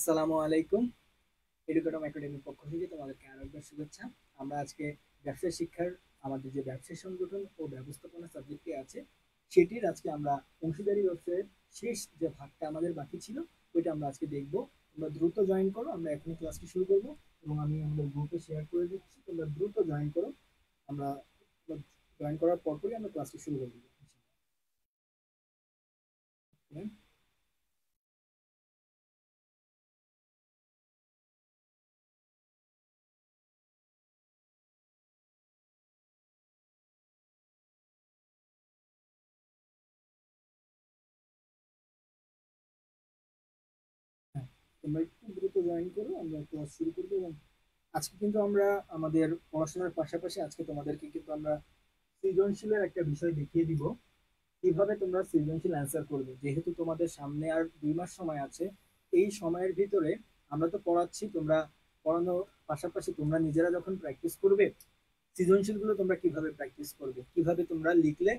আসসালামু আলাইকুম। এডুকেটম একাডেমির পক্ষ থেকে তোমাদেরকে আরো একবার শুভেচ্ছা। আমরা আজকে ব্যবসা শিক্ষার আমাদের যে ব্যবসা সংগঠন ও ব্যবস্থাপনা সাবজেক্টটি আছে সেটির আজকে আমরা অংশীদারি ব্যবসায়ের শেষ যে ভাগটা আমাদের বাকি ছিল ওইটা আমরা আজকে দেখব। তোমরা দ্রুত জয়েন করো, আমরা এখনই ক্লাসটি শুরু করব এবং আমি আমাদের গ্রুপে শেয়ার করে দিচ্ছি, তোমরা দ্রুত জয়েন করো। আমরা জয়েন করার পরপরই আমরা ক্লাসটি শুরু করব। তোমরা একটু দ্রুত জয়েন করো, আমরা ক্লাস শুরু করবো। এবং আজকে কিন্তু আমরা আমাদের পড়াশোনার পাশাপাশি আজকে তোমাদেরকে কিন্তু আমরা সৃজনশীলের একটা বিষয় দেখিয়ে দিব, কিভাবে তোমরা সৃজনশীল অ্যান্সার করবে। যেহেতু তোমাদের সামনে আর 2 মাস সময় আছে, এই সময়ের ভিতরে আমরা তো পড়াচ্ছি, তোমরা পড়ানোর পাশাপাশি তোমরা নিজেরা যখন প্র্যাকটিস করবে সৃজনশীল গুলো তোমরা কিভাবে প্র্যাকটিস করবে, কিভাবে তোমরা লিখলে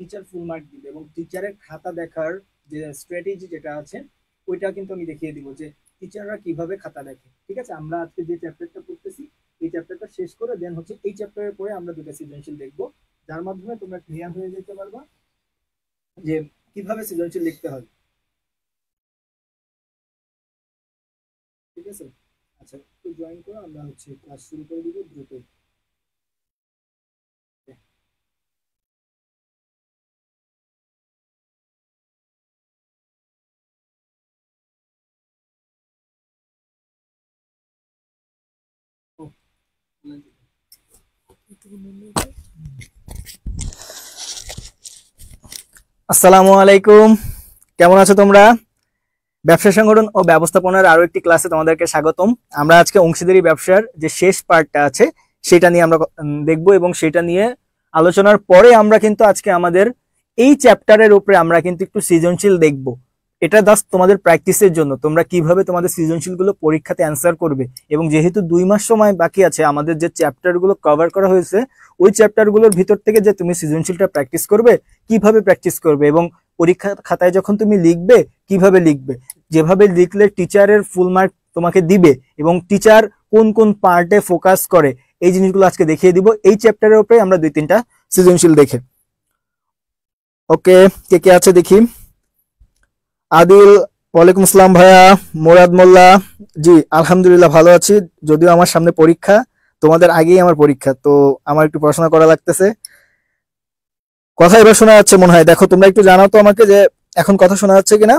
টিচার ফুল মার্ক দিবে এবং টিচারের খাতা দেখার যে স্ট্র্যাটেজি যেটা আছে ওইটা কিন্তু আমি দেখিয়ে দিব যে টিচাররা কিভাবে খাতা দেখে। ঠিক আছে, আমরা আজকে যে চ্যাপ্টারটা পড়তেছি এই চ্যাপ্টারটা শেষ করে দেন হচ্ছে এই চ্যাপ্টারের পরে আমরা দুটো সৃজনশীল দেখবো, যার মাধ্যমে তোমরা ক্লিয়ার হয়ে যেতে পারবা যে কিভাবে সৃজনশীল লিখতে হয়। ঠিক আছে, আচ্ছা একটু জয়েন করো, আমরা হচ্ছে ক্লাস শুরু করে দিব দ্রুত। আসসালামু আলাইকুম, কেমন আছো তোমরা? ব্যবসা সংগঠন ও ব্যবস্থাপনার আরো একটি ক্লাসে তোমাদেরকে স্বাগতম। আমরা আজকে অংশীদারি ব্যবসার যে শেষ পার্টটা আছে সেটা নিয়ে আমরা দেখব এবং সেটা নিয়ে আলোচনার পরে আমরা কিন্তু আজকে আমাদের এই চ্যাপ্টারের উপরে আমরা কিন্তু একটু সৃজনশীল দেখব। এটা জাস্ট তোমাদের প্র্যাকটিসের জন্য, তোমরা কিভাবে তোমাদের সৃজনশীলগুলো পরীক্ষাতে অ্যান্সার করবে। এবং যেহেতু 2 মাস সময় বাকি আছে, আমাদের যে চ্যাপ্টারগুলো কভার করা হয়েছে ওই চ্যাপ্টারগুলোর ভিতর থেকে যে তুমি সৃজনশীলটা প্র্যাকটিস করবে, কিভাবে প্র্যাকটিস করবে এবং পরীক্ষা খাতায় যখন তুমি লিখবে কিভাবে লিখবে, যেভাবে লিখলে টিচারের ফুল মার্ক তোমাকে দিবে এবং টিচার কোন কোন পার্টে ফোকাস করে এই জিনিসগুলো আজকে দেখিয়ে দিব এই চ্যাপ্টারের উপরে আমরা 2-3টা সৃজনশীল দেখে। ওকে, কে কে আছে দেখি। আদিল, ওয়ালাইকুম আসসালাম ভাইয়া। মোরাদ মোল্লা, জি আলহামদুলিল্লাহ ভালো আছি, যদিও আমার সামনে পরীক্ষা, তোমাদের আগেই আমার পরীক্ষা, তো আমার একটু পড়াশোনা করা লাগতেছে। কথা এবার শোনা যাচ্ছে মনে হয়, দেখো তোমরা একটু জানাও তো আমাকে যে এখন কথা শোনা যাচ্ছে কিনা।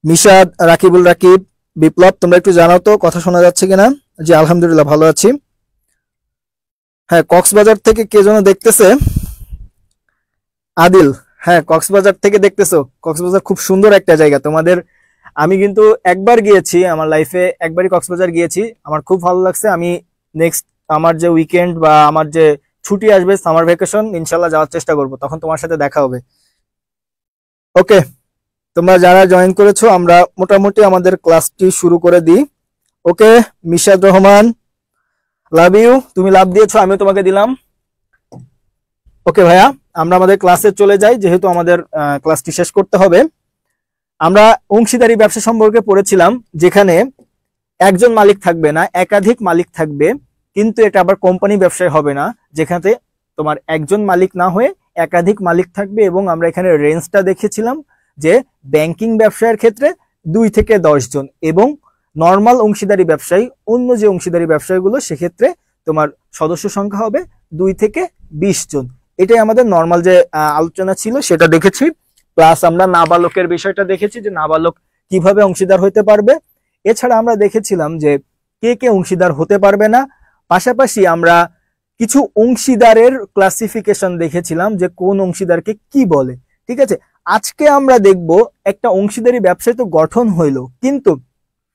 মিশাদ, রাকিবুল রাকিব, বিপ্লব, তোমরা একটু জানাও তো কথা শোনা যাচ্ছে কিনা। জি আলহামদুলিল্লাহ ভালো আছি। হ্যাঁ, কক্সবাজার থেকে কে যেন দেখতেছে। আদিল, হ্যাঁ কক্সবাজার থেকে দেখতেছো। কক্সবাজার খুব সুন্দর একটা জায়গা তোমাদের। আমি কিন্তু একবার গিয়েছি আমার লাইফে, একবারই কক্সবাজার গিয়েছি, আমার খুব ভালো লাগছে। আমি নেক্সট আমার যে উইকেন্ড বা আমার যে ছুটি আসবে সামার ভ্যাকেশন, ইনশাল্লাহ যাওয়ার চেষ্টা করব, তখন তোমার সাথে দেখা হবে। ওকে, তোমরা যারা জয়েন করেছো আমরা মোটামুটি আমাদের ক্লাসটি শুরু করে দিই। ওকে, মিশাদ রহমান, লাভ ইউ, তুমি লাভ দিয়েছো আমিও তোমাকে দিলাম। ওকে ভাইয়া, আমরা আমাদের ক্লাসে চলে যাই, যেহেতু আমাদের ক্লাসটি শেষ করতে হবে। আমরা অংশীদারি ব্যবসা সম্পর্কে পড়েছিলাম, যেখানে একজন মালিক থাকবে না, একাধিক মালিক থাকবে, কিন্তু এটা আবার কোম্পানি ব্যবসায় হবে না, যেখানে তোমার একজন মালিক না হয়ে একাধিক মালিক থাকবে। এবং আমরা এখানে রেঞ্জটা দেখেছিলাম যে ব্যাংকিং ব্যবসায়ের ক্ষেত্রে 2 থেকে 10 জন, এবং নর্মাল অংশীদারি ব্যবসায়ী, অন্য যে অংশীদারি ব্যবসায়ীগুলো সেক্ষেত্রে তোমার সদস্য সংখ্যা হবে 2 থেকে 20 জন। এটাই আমাদের নর্মাল যে আলোচনা ছিল সেটা দেখেছি। প্লাস আমরা নাবালকের বিষয়টা দেখেছি যে নাবালক কিভাবে অংশীদার হতে পারবে। এছাড়া আমরা দেখেছিলাম যে কে কে অংশীদার হতে পারবে না। পাশাপাশি আমরা কিছু অংশীদারের ক্লাসিফিকেশন দেখেছিলাম যে কোন অংশীদারকে কি বলে। ঠিক আছে, আজকে আমরা দেখব একটা অংশীদারি ব্যবসায় তো গঠন হইলো, কিন্তু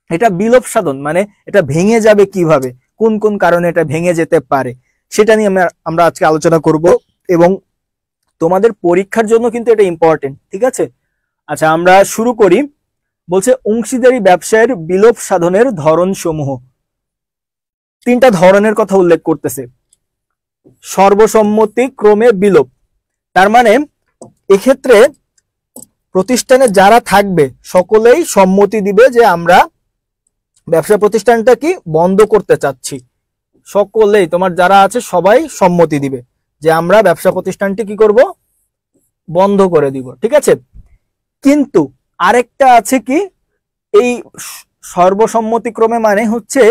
এটা বিলোপ সাধন মানে এটা ভেঙে যাবে কিভাবে, কোন কোন কারণে এটা ভেঙে যেতে পারে, সেটা নিয়ে আমরা আজকে আলোচনা করব। এবং তোমাদের পরীক্ষার জন্য কিন্তু এটা ইম্পর্টেন্ট। ঠিক আছে, আচ্ছা আমরা শুরু করি। বলছে অংশীদারি ব্যবসায়ের বিলোপ সাধনের ধরন সমূহ। 3টা ধরনের কথা উল্লেখ করতেছে। সর্বসম্মতি ক্রমে বিলোপ, তার মানে এক্ষেত্রে প্রতিষ্ঠানে যারা থাকবে সকলেই সম্মতি দিবে যে আমরা ব্যবসা প্রতিষ্ঠানটা কি বন্ধ করতে চাচ্ছি। সকলেই, তোমার যারা আছে সবাই সম্মতি দিবে যে আমরা ব্যবসা প্রতিষ্ঠানটি কি করব, বন্ধ করে দিব। ঠিক আছে, কিন্তু আরেকটা আছে কি, এই সর্বসম্মতিক্রমে মানে হচ্ছে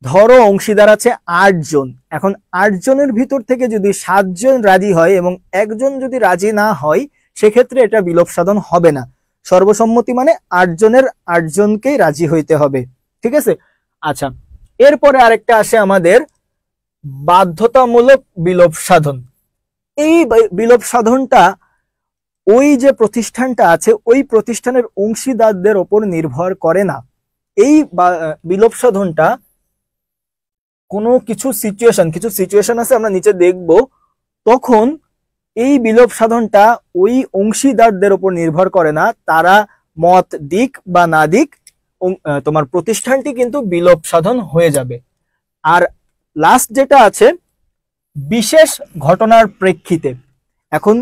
ধরো অংশীদার আছে 8 জন, এখন 8 জনের ভিতর থেকে যদি 7 জন রাজি হয় এবং একজন যদি রাজি না হয় সেক্ষেত্রে এটা বিলোপ সাধন হবে না। সর্বসম্মতি মানে 8 জনের 8 জনকেই রাজি হইতে হবে। ঠিক আছে, আচ্ছা এরপরে আরেকটা আসে আমাদের বাধ্যতামূলক বিলোপ সাধন। এই বিলোপ সাধনটা ওই যে প্রতিষ্ঠানটা আছে ওই প্রতিষ্ঠানের অংশীদারদের ওপর নির্ভর করে না। এই বিলোপ সাধনটা কিছু সিচুয়েশন আছে, আমরা নিচে দেখব, তখন এই বিলোপ সাধনটা ওই অংশীদারদের উপর নির্ভর করে না, তারা মত দিক বা না দিক তোমার প্রতিষ্ঠানটি কিন্তু বিলোপ সাধন হয়ে যাবে। আর লাস্ট যেটা আছে বিশেষ ঘটনার প্রেক্ষিতে, এখন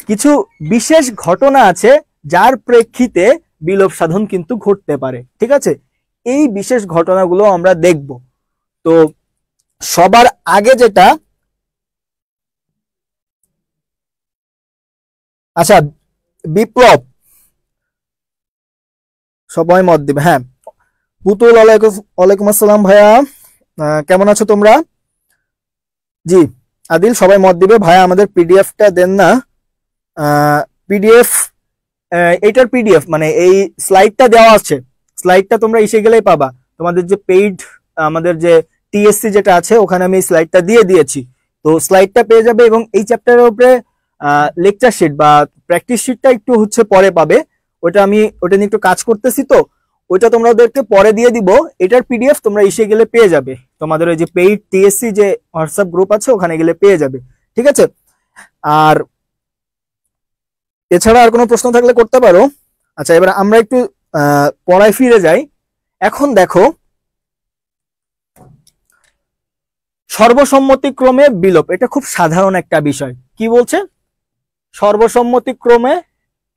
কিছু বিশেষ ঘটনা আছে যার প্রেক্ষিতে বিলোপ সাধন কিন্তু ঘটতে পারে। ঠিক আছে, এই বিশেষ ঘটনাগুলো আমরা দেখব। তো সবার আগে যেটা, আচ্ছা বিপ্লব সবাই মত দিবে। হ্যাঁ, পুতুল ওয়ালাইকুম আসসালাম ভাইয়া, কেমন আছো তোমরা? জি আদিল, সবাই মত দিবে। ভাইয়া আমাদের পিডিএফটা দেন না। পিডিএফ, এটার পিডিএফ মানে এই স্লাইডটা দেওয়া আছে, স্লাইডটা তোমরা এসে গেলেই পাবা। তোমাদের যে পেইড আমাদের যে টিএসসি যেটা আছে ওখানে আমি এই স্লাইডটা দিয়ে দিয়েছি, তো স্লাইডটা পেয়ে যাবে। এবং এই চ্যাপ্টারের উপরে লেকচার শিট বা প্র্যাকটিস শিটটা একটু হচ্ছে পরে পাবে, ওটা নিয়ে একটু কাজ করতেছি, তো ওইটা তোমাদেরকে পরে দিয়ে দিব। এটার পিডিএফ তোমরা এসে গেলে পেয়ে যাবে, তোমাদের ওই যে পেইড টিএসসি যে হোয়াটসঅ্যাপ গ্রুপ আছে ওখানে গেলে পেয়ে যাবে। ঠিক আছে, আর এছাড়া আর কোনো প্রশ্ন থাকলে করতে পারো। আচ্ছা এবার আমরা একটু পড়ায় ফিরে যাই। এখন দেখো সর্বসম্মতিক্রমে বিলোপ, এটা খুব সাধারণ একটা বিষয়। কি বলছে? সর্বসম্মতিক্রমে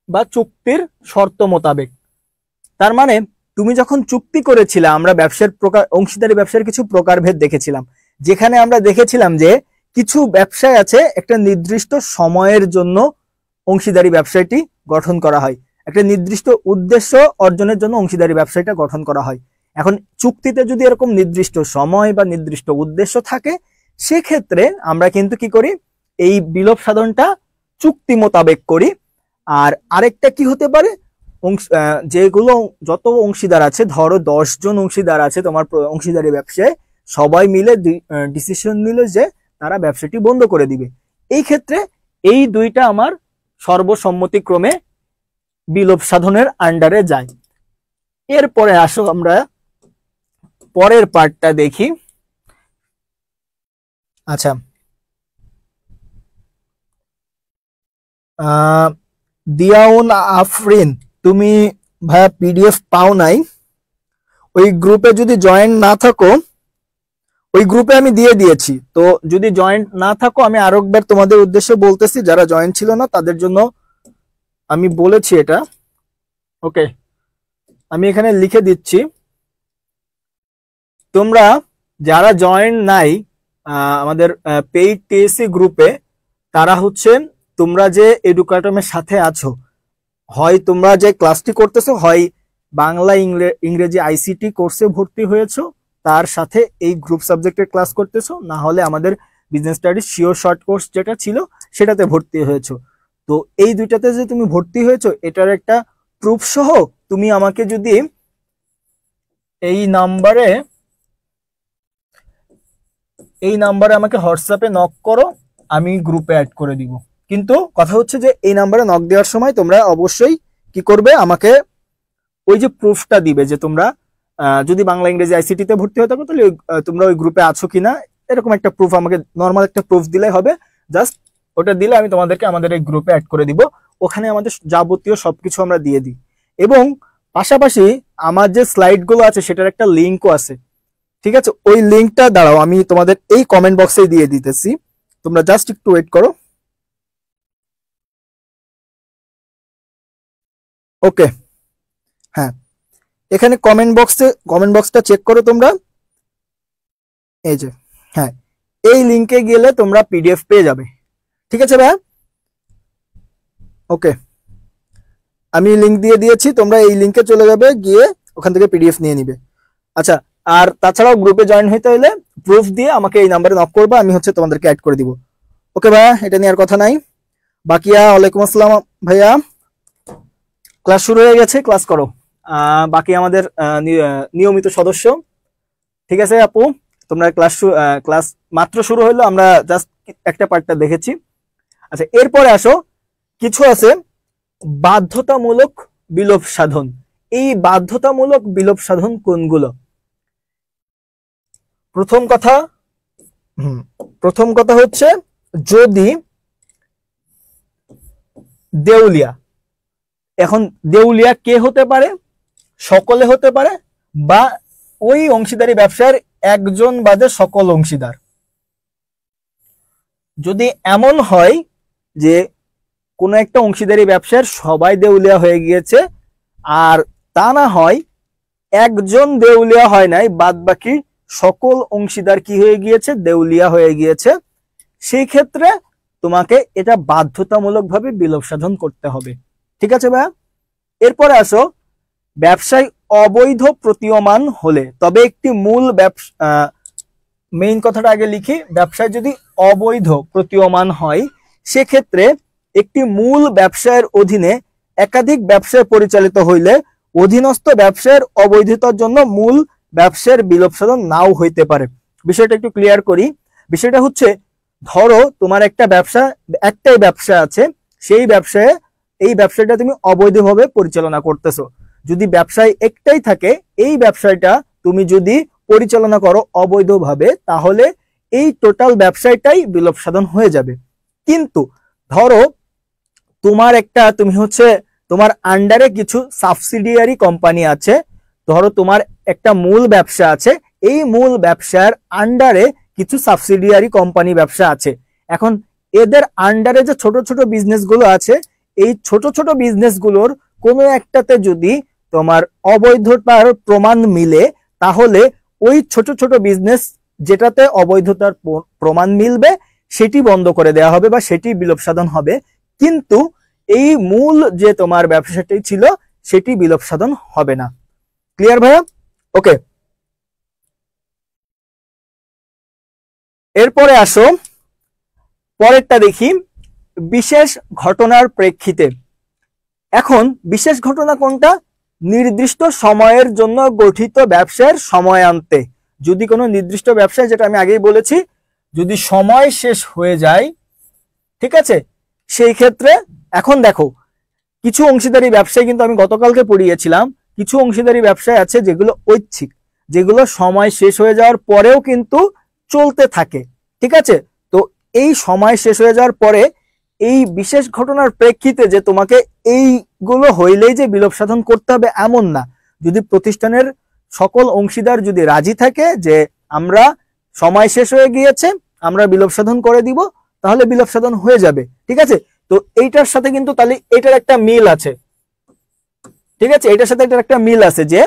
বা চুক্তির শর্ত মোতাবেক। তার মানে তুমি যখন চুক্তি করেছিলে, আমরা ব্যবসার প্রকার, অংশীদারি ব্যবসার কিছু প্রকারভেদ দেখেছিলাম, যেখানে আমরা দেখেছিলাম যে কিছু ব্যবসায় আছে একটা নির্দিষ্ট সময়ের জন্য অংশীদারি ব্যবসায়টি গঠন করা হয়, একটা নির্দিষ্ট উদ্দেশ্য অর্জনের জন্য অংশীদারি ব্যবসায়টা গঠন করা হয়। এখন চুক্তিতে যদি এরকম নির্দিষ্ট সময় বা নির্দিষ্ট উদ্দেশ্য থাকে, সেক্ষেত্রে আমরা কিন্তু কি করি, এই বিলোপ সাধনটা চুক্তি মোতাবেক করি। আর আরেকটা কি হতে পারে, যেগুলো যত অংশীদার আছে, ধরো 10 জন অংশীদার আছে তোমার অংশীদারি ব্যবসায়, সবাই মিলে ডিসিশন নিল যে তারা ব্যবসাটি বন্ধ করে দিবে, এই ক্ষেত্রে এই দুইটা আমার সর্বসম্মতিক্রমে বিলোপ সাধনের আন্ডারে যায়। এরপরে আসো আমরা পরের পার্টটা দেখি। আচ্ছা দিয়াউন আফরিন, তুমি ভাইয়া পিডিএফ পাও নাই, ওই গ্রুপে যদি জয়েন না থাকো, ওই গ্রুপে আমি দিয়ে দিয়েছি, তো যদি জয়েন না থাকো আমি আরো একবার তোমাদের উদ্দেশ্যে বলতেছি, যারা জয়েন ছিল না তাদের জন্য আমি বলেছি এটা। ওকে, আমি এখানে লিখে দিচ্ছি, তোমরা যারা জয়েন নাই আমাদের পেইড টিএসসি গ্রুপে, তারা হচ্ছে তোমরা যে এডুকেটমের সাথে আছো, হয় তোমরা যে ক্লাসটি করতেছো, হয় বাংলা ইংরেজি আইসিটি কোর্সে ভর্তি হয়েছো, তার সাথে এই গ্রুপ সাবজেক্টের ক্লাস করতেছো, না হলে আমাদের business studies sure short course যেটা ছিল সেটাতে ভর্তি হয়েছো। তো এই দুইটাতে যে তুমি ভর্তি হয়েছো এটার একটা প্রুফ সহ তুমি আমাকে যদি এই নাম্বারে আমাকে হোয়াটসঅ্যাপে নক করো, আমি গ্রুপে অ্যাড করে দিব। কিন্তু কথা হচ্ছে যে এই নাম্বারে নক দেওয়ার সময় তোমরা অবশ্যই কি করবে, আমাকে ওই যে প্রুফটা দিবে যে তোমরা যদি বাংলা ইংরেজি আইসিটি তে ভর্তি হয়ে থাকো তাহলে তোমরা ওই গ্রুপে আছো কিনা, এরকম একটা প্রুফ, আমাকে নর্মাল একটা প্রুফ দিলেই হবে। জাস্ট ওটা দিলে আমি তোমাদেরকে আমাদের এই গ্রুপে অ্যাড করে দিব, ওখানে আমাদের যাবতীয় সবকিছু আমরা দিয়ে দিই। এবং পাশাপাশি আমার যে স্লাইড গুলো আছে সেটার একটা লিঙ্কও আছে। ঠিক আছে, ওই লিঙ্কটা দাঁড়াও আমি তোমাদের এই কমেন্ট বক্সে দিয়ে দিতেছি, তোমরা জাস্ট একটু ওয়েট করো। ওকে, হ্যাঁ, এখানে কমেন্ট বক্সটা চেক করো তোমরা। এই যে, হ্যাঁ, এই লিংকে গেলে তোমরা পিডিএফ পেয়ে যাবে। ঠিক আছে ভাইয়া? ওকে, আমি লিংক দিয়ে দিয়েছি, তোমরা এই লিংকে চলে যাবে, গিয়ে ওখান থেকে পিডিএফ নিয়ে নিবে। আচ্ছা, আর তাছাড়াও গ্রুপে জয়েন হইতে হলে প্রুফ দিয়ে আমাকে এই নাম্বারে নক করবা, আমি তোমাদেরকে অ্যাড করে দিব। ওকে ভাইয়া, এটা নিয়ে আর কথা নাই। বাকিয়া ওয়ালাইকুম আসসালাম ভাইয়া, ক্লাস শুরু হয়ে গেছে, ক্লাস করো। বাকি আমাদের নিয়মিত সদস্য, ঠিক আছে আপু, তোমরা ক্লাস মাত্র শুরু হইলো, আমরা জাস্ট একটা পার্টটা দেখেছি। আচ্ছা, এরপরে আসো, কিছু আছে বাধ্যতামূলক বিলোপ সাধন। এই বাধ্যতামূলক বিলোপ সাধন কোনগুলো? প্রথম কথা হচ্ছে, যদি দেউলিয়া, এখন দেউলিয়া কে হতে পারে? সকলে হতে পারে, বা ওই অংশীদারি ব্যবসার একজন বাদে সকল অংশীদার। যদি এমন হয় যে কোনো একটা অংশীদারি ব্যবসার সবাই দেউলিয়া হয়ে গিয়েছে, আর তা না হয় একজন দেউলিয়া হয় নাই, বাদ বাকি সকল অংশীদার কি হয়ে গিয়েছে? দেউলিয়া হয়ে গিয়েছে, সেই ক্ষেত্রে তোমাকে এটা বাধ্যতামূলকভাবে বিলোপ সাধন করতে হবে। ঠিক আছে ভাইয়া? এরপরে আসো, ব্যবসায় অবৈধ প্রতীয়মান হলে, তবে একটি মূল মেইন কথাটা আগে লিখি, ব্যবসায় যদি অবৈধ প্রতীয়মান হয়, সেক্ষেত্রে একটি মূল ব্যবসায়ের অধীনে একাধিক ব্যবসায় পরিচালিত হইলে অধীনস্থ ব্যবসায়ের অবৈধতার জন্য মূল ব্যবসায়ের বিলোপ সাধন নাও হইতে পারে। বিষয়টা একটু ক্লিয়ার করি। বিষয়টা হচ্ছে, ধরো তোমার একটাই ব্যবসা আছে, সেই এই ব্যবসাটা তুমি অবৈধভাবে পরিচালনা করতেছো। যদি ব্যবসায় একটাই থাকে, এই ব্যবসাটা তুমি যদি পরিচালনা করো অবৈধভাবে, তাহলে এই টোটাল ব্যবসাটাই বিলোপ সাধন হয়ে যাবে। কিন্তু ধরো তোমার আন্ডারে কিছু সাবসিডিয়ারি কোম্পানি আছে, ধরো তোমার একটা মূল ব্যবসা আছে, এই মূল ব্যবসার আন্ডারে কিছু সাবসিডিয়ারি কোম্পানি ব্যবসা আছে। এখন এদের আন্ডারে যে ছোট ছোট বিজনেস গুলো আছে, এই ছোট ছোট বিজনেস গুলোর কোনো একটাতে যদি তোমার অবৈধতার প্রমাণ মিলে, তাহলে ওই ছোট ছোট বিজনেস যেটাতে অবৈধতার প্রমাণ মিলবে সেটি বন্ধ করে দেওয়া হবে, বা সেটি বিলোপ সাধন হবে। কিন্তু এই মূল যে তোমার ব্যবসাটি ছিল, সেটি বিলোপ সাধন হবে না। ক্লিয়ার ভাইয়া? ওকে, এরপরে আসো, পরেরটা দেখি, বিশেষ ঘটনার প্রেক্ষিতে। এখন বিশেষ ঘটনা কোনটা? নির্দিষ্ট সময়ের জন্য গঠিত ব্যবসার সময়ান্তে, যদি কোনো নির্দিষ্ট ব্যবসায়, যেটা আমি আগেই বলেছি, যদি সময় শেষ হয়ে যায়, ঠিক আছে, সেই ক্ষেত্রে এখন দেখো, কিছু অংশীদারি ব্যবসায়, কিন্তু আমি গতকালকে পড়িয়েছিলাম, কিছু অংশীদারি ব্যবসায় আছে যেগুলো ঐচ্ছিক, যেগুলো সময় শেষ হয়ে যাওয়ার পরেও কিন্তু চলতে থাকে। ঠিক আছে, তো এই সময় শেষ হয়ে যাওয়ার পরে এই বিশেষ ঘটনার প্রেক্ষিতে যে তোমাকে এইগুলো হইলেই যে বিলোপ সাধন করতে হবে এমন না। যদি প্রতিষ্ঠানের সকল অংশীদার যদি রাজি থাকে যে আমরা সময় শেষ হয়ে গিয়েছে, আমরা বিলোপ সাধন করে দিব, তাহলে বিলোপ সাধন হয়ে যাবে। ঠিক আছে, তো এইটার সাথে কিন্তু তাহলে এটার একটা মিল আছে। ঠিক আছে, এটার সাথে এটার একটা মিল আছে, যে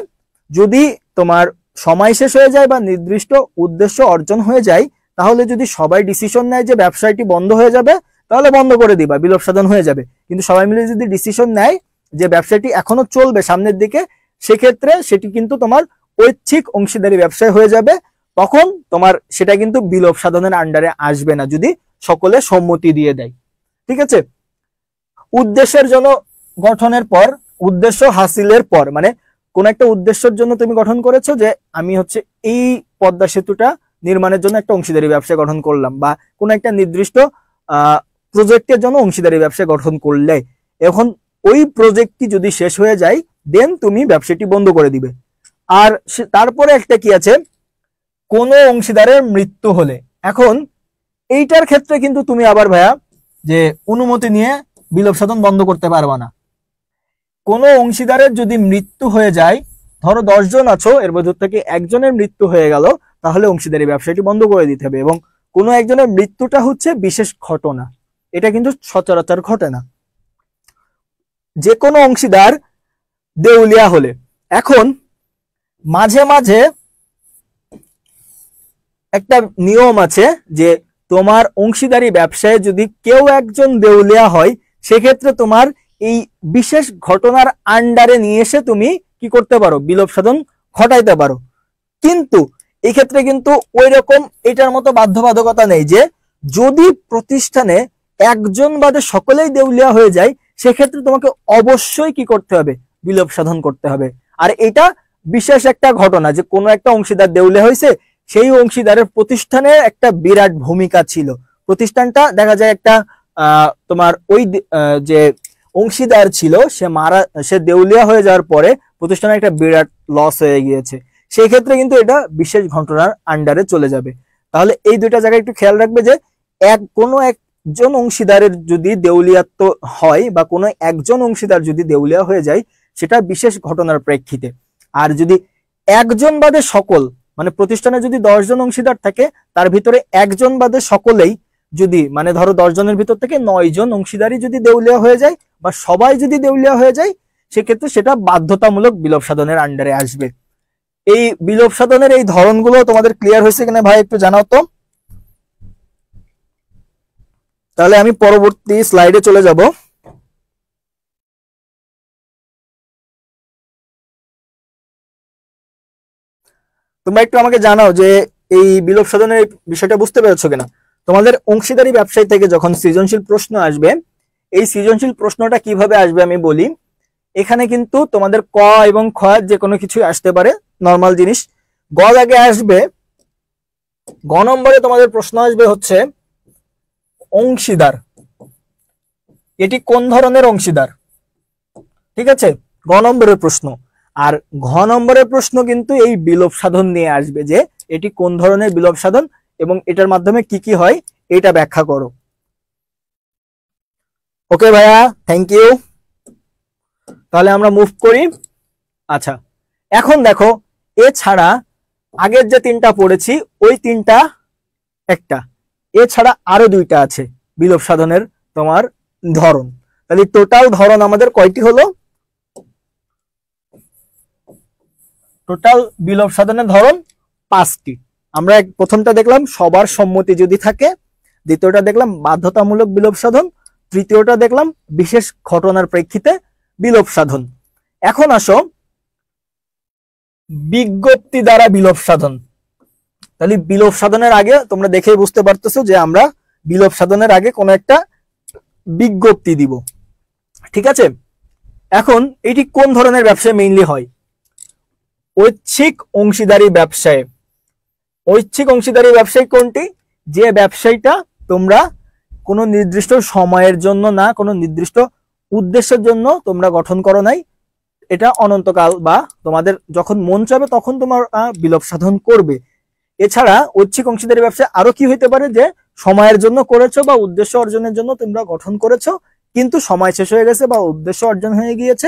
যদি তোমার সময় শেষ হয়ে যায় বা নির্দিষ্ট উদ্দেশ্য অর্জন হয়ে যায়, তাহলে যদি সবাই ডিসিশন নেয় যে ব্যবসাটি বন্ধ হয়ে যাবে, তাহলে বন্ধ করে দিবা, বিলোপ সাধন হয়ে যাবে। কিন্তু সবাই মিলে যদি ডিসিশন নেয় যে ব্যবসাটি এখনো চলবে সামনের দিকে, সেক্ষেত্রে সেটি কিন্তু তোমার ঐচ্ছিক অংশীদারি ব্যবসায় হয়ে যাবে। তখন তোমার সেটা কিন্তু বিলোপ সাধনের আন্ডারে আসবে না, যদি সকলে সম্মতি দিয়ে দেয়। ঠিক আছে, উদ্দেশ্যের জন্য গঠনের পর, উদ্দেশ্য হাসিলের পর, মানে কোন একটা উদ্দেশ্যের জন্য তুমি গঠন করেছো, যে আমি এই পদ্মা সেতুটা নির্মাণের জন্য একটা অংশীদারি ব্যবসা গঠন করলাম, বা কোন একটা নির্দিষ্ট প্রজেক্টের জন্য অংশীদারি ব্যবসা গঠন করলে, এখন ওই প্রজেক্টটি যদি শেষ হয়ে যায়, দেন তুমি ব্যবসাটি বন্ধ করে দিবে। আর তারপরে একটা কি আছে, কোন অংশীদারের মৃত্যু হলে। এখন এইটার ক্ষেত্রে কিন্তু তুমি আবার ভাইয়া যে অনুমতি নিয়ে বিলোপ সাধন বন্ধ করতে পারবা না। কোন অংশীদারের যদি মৃত্যু হয়ে যায়, ধরো 10 জন আছো, এর মধ্যে থেকে একজনের মৃত্যু হয়ে গেল, তাহলে অংশীদারি ব্যবসাটি বন্ধ করে দিতে হবে। এবং কোনো একজনের মৃত্যুটা হচ্ছে বিশেষ ঘটনা, এটা কিন্তু সচরাচর ঘটে না। যে কোনো অংশীদার দেউলিয়া হলে। এখন মাঝে মাঝে একটা নিয়ম আছে যে তোমার অংশীদারি ব্যবসায় যদি কেউ একজন দেউলিয়া হয়, সেক্ষেত্রে তোমার এই বিশেষ ঘটনার আন্ডারে নিয়ে এসে তুমি কি করতে পারো, বিলোপ সাধন ঘটাইতে পারো। কিন্তু এই ক্ষেত্রে কিন্তু ওই রকম এটার মতো বাধ্যবাধকতা নেই যে যদি প্রতিষ্ঠানে একজন বাদে সকলেই দেউলিয়া হয়ে যায়, সেক্ষেত্রে তোমাকে অবশ্যই কি করতে হবে, বিলোপ সাধন করতে হবে। আর এটা বিশেষ একটা ঘটনা যে কোনো একটা অংশীদার দেউলিয়া হয়েছে, সেই অংশীদারের প্রতিষ্ঠানে একটা বিরাট ভূমিকা ছিল। প্রতিষ্ঠানটা দেখা যায় একটা তোমার ওই যে অংশীদার ছিল সে দেউলিয়া হয়ে যাওয়ার পরে প্রতিষ্ঠানে একটা বিরাট লস হয়ে গিয়েছে, সেই ক্ষেত্রে কিন্তু এটা বিশেষ ঘটনার আন্ডারে চলে যাবে। তাহলে এই দুইটা জায়গায় একটু খেয়াল রাখবে যে কোনো একজন অংশীদারের যদি দেউলিয়াত্ব হয় বা কোনো একজন অংশীদার যদি দেউলিয়া হয়ে যায়, সেটা বিশেষ ঘটনার প্রেক্ষিতে। আর যদি একজন বাদে সকল, মানে প্রতিষ্ঠানে যদি 10 জন অংশীদার থাকে, তার ভিতরে একজন বাদে সকলেই যদি, মানে ধরো 10 জনের ভিতর থেকে 9 জন অংশীদারই যদি দেউলিয়া হয়ে যায় বা সবাই যদি দেউলিয়া হয়ে যায়, সেক্ষেত্রে সেটা বাধ্যতামূলক বিলোপ সাধনের আন্ডারে আসবে। এই বিলোপ সাধনের এই ধরনগুলো তোমাদের ক্লিয়ার হয়েছে কিনা ভাই একটু জানাও তো। তাহলে আমি পরবর্তী স্লাইডে চলে যাব। তোমরা একটু আমাকে জানাও যে এই বিলোপ সাধনের বিষয়টা বুঝতে পেরেছো কিনা। তোমাদের অংশীদারি ব্যবসায় থেকে যখন সৃজনশীল প্রশ্ন আসবে, এই সৃজনশীল প্রশ্নটা কিভাবে আসবে আমি বলি। এখানে কিন্তু তোমাদের ক এবং খ যে কোনো কিছু আসতে পারে, নর্মাল জিনিস। গ আগে আসবে, গ নম্বরে তোমাদের প্রশ্ন আসবে হচ্ছে অংশীদার, এটি কোন ধরনের অংশীদার, ঠিক আছে, গ নম্বরের প্রশ্ন। আর ঘ নম্বরের প্রশ্ন কিন্তু এই বিলোপ সাধন নিয়ে আসবে, যে এটি কোন ধরনের বিলোপ সাধন এবং এটার মাধ্যমে কি কি হয় এটা ব্যাখ্যা করো। ওকে ভাইয়া, থ্যাংক ইউ। তাহলে আমরা মুভ করি। আচ্ছা, এখন দেখো এছাড়া আগের যে তিনটা পড়েছি ওই তিনটা একটা, এছাড়া আরো দুইটা আছে বিলোপ সাধনের তোমার ধরন। তাহলে টোটাল ধরন আমাদের কয়টি হলো, টোটাল বিলোপ সাধনের ধরন 5টি। আমরা প্রথমটা দেখলাম সবার সম্মতি যদি থাকে, দ্বিতীয়টা দেখলাম বাধ্যতামূলক বিলোপ সাধন, তৃতীয়টা দেখলাম বিশেষ ঘটনার প্রেক্ষিতে বিলোপ সাধন। এখন আসো বিজ্ঞপ্তি দ্বারা বিলোপ সাধন। তাহলে বিলোপ সাধনের আগে তোমরা দেখেই বুঝতে পারতেছো যে আমরা বিলোপ সাধনের আগে কোনো একটা বিজ্ঞপ্তি দিব, ঠিক আছে। এখন এটি কোন ধরনের ব্যবসায় মেইনলি হয়, ঐচ্ছিক অংশীদারি ব্যবসায়। ঐচ্ছিক অংশীদারি ব্যবসায় কোনটি, যে ব্যবসায়টা তোমরা কোনো নির্দিষ্ট সময়ের জন্য না, কোনো নির্দিষ্ট উদ্দেশ্যের জন্য তোমরা গঠন করো নাই, এটা অনন্তকাল বা তোমাদের যখন মন চাবে তখন তোমার বিলোপ সাধন করবে। এছাড়া ঐচ্ছিক অংশীদারি ব্যবসায় আরো কি হইতে পারে, যে সময়ের জন্য করেছো বা উদ্দেশ্য অর্জনের জন্য তোমরা গঠন করেছো, কিন্তু সময় শেষ হয়ে গেছে বা উদ্দেশ্য অর্জন হয়ে গিয়েছে,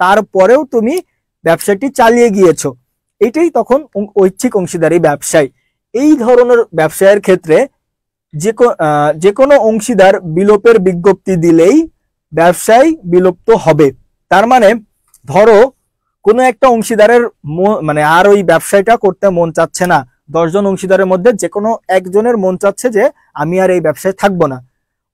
তারপরেও তুমি ব্যবসাটি চালিয়ে গিয়েছো, এটাই তখন ঐচ্ছিক অংশীদারি ব্যবসায়। এই ধরনের ব্যবসায়ের ক্ষেত্রে যে কোনো অংশীদার বিলোপের বিজ্ঞপ্তি দিলেই ব্যবসায় বিলুপ্ত হবে। তার মানে ধরো কোনো একটা অংশীদারের মানে আর ওই ব্যবসায়টা করতে মন চাচ্ছে না, 10 জন অংশীদারের মধ্যে যে কোনো একজনের মন চাচ্ছে যে আমি আর এই ব্যবসায় থাকবো না।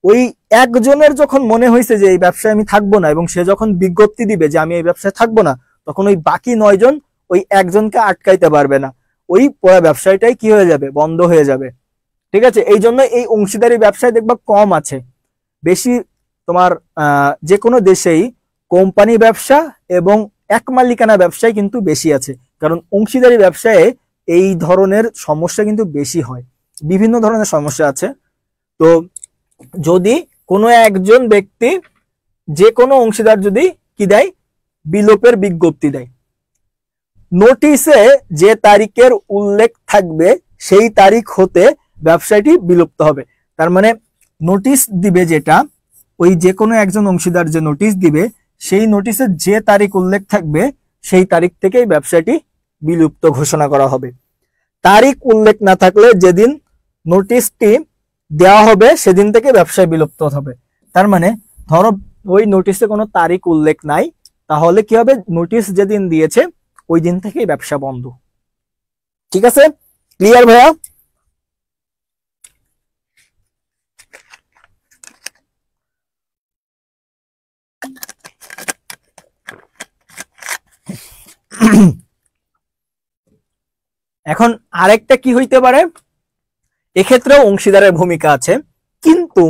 ওই একজনের যখন মনে হয়েছে যে এই ব্যবসায় আমি থাকবো না এবং সে যখন বিজ্ঞপ্তি দিবে যে আমি এই ব্যবসায় থাকবো না, তখন ওই বাকি 9 জন ওই একজনকে আটকাইতে পারবে না, ওই পুরো ব্যবসায়টাই কি হয়ে যাবে, বন্ধ হয়ে যাবে, ঠিক আছে। এই জন্য এই অংশীদারি ব্যবসায় দেখবা কম আছে, বেশি তোমার যে কোনো দেশেই কোম্পানি ব্যবসা এবং এক মালিকানা ব্যবসায় কিন্তু বেশি আছে, কারণ অংশীদারি ব্যবসায় এই ধরনের সমস্যা কিন্তু বেশি হয়, বিভিন্ন ধরনের সমস্যা আছে। তো যদি কোনো একজন ব্যক্তি যে কোনো অংশীদার যদি কি দেয়, বিলোপের বিজ্ঞপ্তি দেয়, নোটিশে যে তারিখের উল্লেখ থাকবে সেই তারিখ হতে ব্যবসাটি বিলুপ্ত হবে। তার মানে নোটিশ দিবে যেটা, ওই যে কোনো একজন অংশীদার যে নোটিশ দিবে সেই নোটিশে যে তারিখ উল্লেখ থাকবে সেই তারিখ থেকেই ব্যবসাটি বিলুপ্ত ঘোষণা করা হবে। তারিখ উল্লেখ না থাকলে যেদিন নোটিশটি দেওয়া হবে সেদিন থেকে ব্যবসায় বিলুপ্ত হবে। তার মানে ধরো ওই নোটিশে কোনো তারিখ উল্লেখ নাই, তাহলে কি হবে, নোটিশ যেদিন দিয়েছে ওই দিন থেকেই ব্যবসা বন্ধ। ঠিক আছে, ক্লিয়ার ভাইয়া? এখন আরেকটা কি হইতে পারে, এক্ষেত্রেও অংশীদারের ভূমিকা আছে, কিন্তু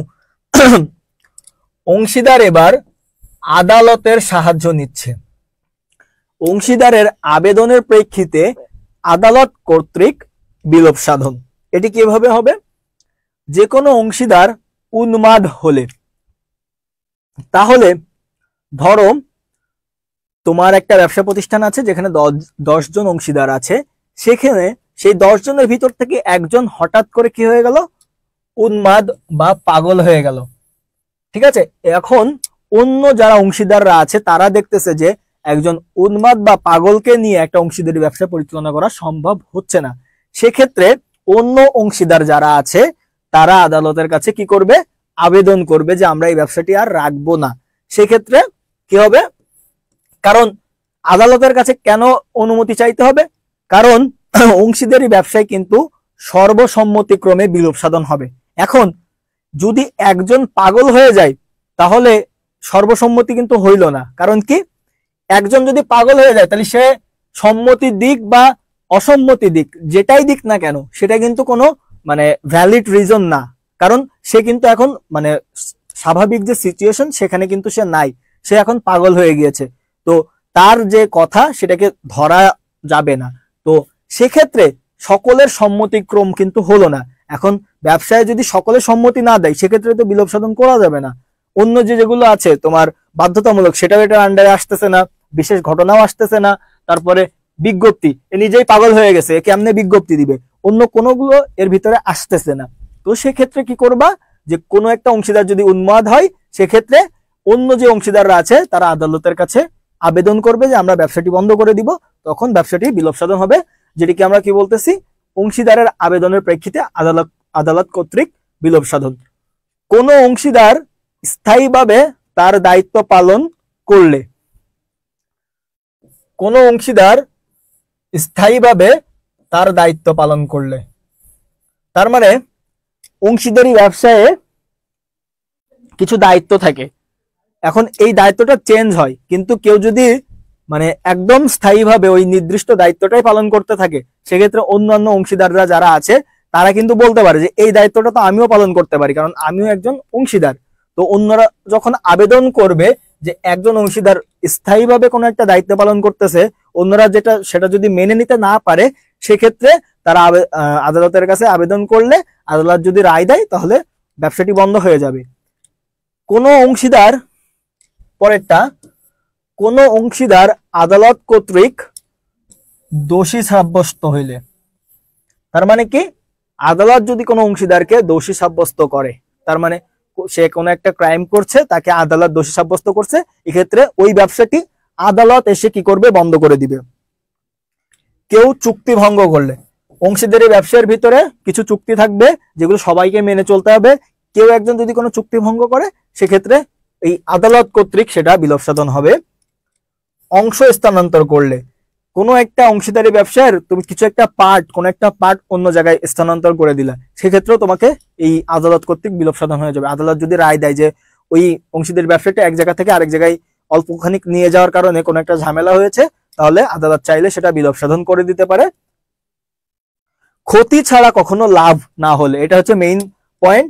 অংশীদার এবার আদালতের সাহায্য নিচ্ছে। অংশীদারের আবেদনের প্রেক্ষিতে আদালত কর্তৃক বিলোপ সাধন। এটি কিভাবে হবে? যে কোনো অংশীদার উন্মাদ হলে, তাহলে ধরো তোমার একটা ব্যবসা প্রতিষ্ঠান আছে যেখানে 10 জন অংশীদার আছে, সেখানে সেই 10 জনের ভিতর থেকে একজন হঠাৎ করে কি হয়ে গেল, উন্মাদ বা পাগল হয়ে গেল। ঠিক আছে, এখন অন্য যারা অংশীদাররা আছে তারা দেখতেছে যে একজন উন্মাদ বা পাগলকে নিয়ে একটা অংশীদারি ব্যবসা পরিচালনা করা সম্ভব হচ্ছে না। সেক্ষেত্রে অন্য অংশীদার যারা আছে তারা আদালতের কাছে কি করবে, আবেদন করবে যে আমরা এই ব্যবসাটি আর রাখবো না। সেক্ষেত্রে কি হবে, কারণ আদালতের কাছে কেন অনুমতি চাইতে হবে, কারণ অংশীদারি ব্যবসায় কিন্তু সর্বসম্মতিক্রমে বিলোপ সাধন হবে। এখন যদি একজন পাগল হয়ে যায় তাহলে সর্বসম্মতি কিন্তু হইল না। কারণ কি, একজন যদি পাগল হয়ে যায় তাহলে সে সম্মতি দিক বা অসম্মতি দিক যেটাই দিক না কেন সেটা কিন্তু কোনো মানে ভ্যালিড রিজন না। কারণ সে কিন্তু এখন মানে স্বাভাবিক যে সিচুয়েশন সেখানে কিন্তু সে নাই, সে এখন পাগল হয়ে গিয়েছে। তো তার যে কথা সেটাকে ধরা যাবে না। তো সেক্ষেত্রে সকলের সম্মতিক্রম কিন্তু হলো না। এখন ব্যবসায় যদি সকলের সম্মতি না দেয় সেক্ষেত্রে তো বিলোপ সাধন করা যাবে না। অন্য যেগুলো আছে তোমার বাধ্যতামূলক সেটাও এটার আন্ডারে আসতেছে না, বিশেষ ঘটনাও আসতেছে না, তারপরে বিজ্ঞপ্তি এ নিজেই পাগল হয়ে গেছে, এ কেমনে বিজ্ঞপ্তি দিবে, অন্য কোনোগুলো এর ভিতরে আসতেছে না। তো সেক্ষেত্রে কি করবা, যে কোনো একটা অংশীদার যদি উন্মাদ হয় সেক্ষেত্রে অন্য যে অংশীদাররা আছে তারা আদালতের কাছে আবেদন করবে যে আমরা ব্যবসাটি বন্ধ করে দিব, তখন ব্যবসাটি বিলোপ সাধন হবে, যেটিকে আমরা কি বলতেছি, অংশীদারের আবেদনের প্রেক্ষিতে আদালত কর্তৃক বিলোপ সাধন। কোন অংশীদার স্থায়ীভাবে তার দায়িত্ব পালন করলে, কোন অংশীদার স্থায়ীভাবে তার দায়িত্ব পালন করলে, তার মানে অংশীদারি ব্যবসায়ে কিছু দায়িত্ব থাকে, এখন এই দায়িত্বটা চেঞ্জ হয়, কিন্তু কেউ যদি মানে একদম স্থায়ীভাবে ওই নির্দিষ্ট দায়িত্বটাই পালন করতে থাকে সেক্ষেত্রে অন্যান্য অংশীদাররা যারা আছে তারা কিন্তু বলতে পারে যে এই দায়িত্বটা তো আমিও পালন করতে পারি কারণ আমিও একজন অংশীদার। তো অন্যরা যখন আবেদন করবে যে একজন অংশীদার স্থায়ীভাবে কোনো একটা দায়িত্ব পালন করতেছে, অন্যরা সেটা যদি মেনে নিতে না পারে সেক্ষেত্রে তারা আদালতের কাছে আবেদন করলে আদালত যদি রায় দেয় তাহলে ব্যবসাটি বন্ধ হয়ে যাবে। কোনো অংশীদার, পরেরটা, কোন অংশীদার আদালত কর্তৃক দোষী সাব্যস্ত হইলে, তার মানে কি, আদালত যদি কোনো অংশীদারকে দোষী সাব্যস্ত করে, তার মানে সে কোনো একটা ক্রাইম করছে, তাকে আদালত দোষী সাব্যস্ত করছে, এক্ষেত্রে ওই ব্যবসাটি আদালত এসে কি করবে, বন্ধ করে দিবে। কেউ চুক্তি ভঙ্গ করলে, অংশীদারি ব্যবসার ভিতরে কিছু চুক্তি থাকবে যেগুলো সবাইকে মেনে চলতে হবে, কেউ একজন যদি কোনো চুক্তি ভঙ্গ করে সেক্ষেত্রে এই আদালত কর্তৃক সেটা বিলোপ সাধন হবে। অংশ স্থানান্তর করলে, কোনো একটা অংশীদারি ব্যবসার তুমি কিছু একটা পার্ট, কোন একটা পার্ট অন্য জায়গায় স্থানান্তর করে দিলা, সেক্ষেত্রেও তোমাকে এই আদালত কর্তৃক বিলোপ সাধন হয়ে যাবে। আদালত যদি রায় দেয় যে ওই অংশীদারি ব্যবসাটা এক জায়গা থেকে আরেক জায়গায় অল্পখানিক নিয়ে যাওয়ার কারণে কোনো একটা ঝামেলা হয়েছে, তাহলে আদালত চাইলে সেটা বিলোপ সাধন করে দিতে পারে। ক্ষতি ছাড়া কখনো লাভ না হলে, এটা হচ্ছে মেইন পয়েন্ট।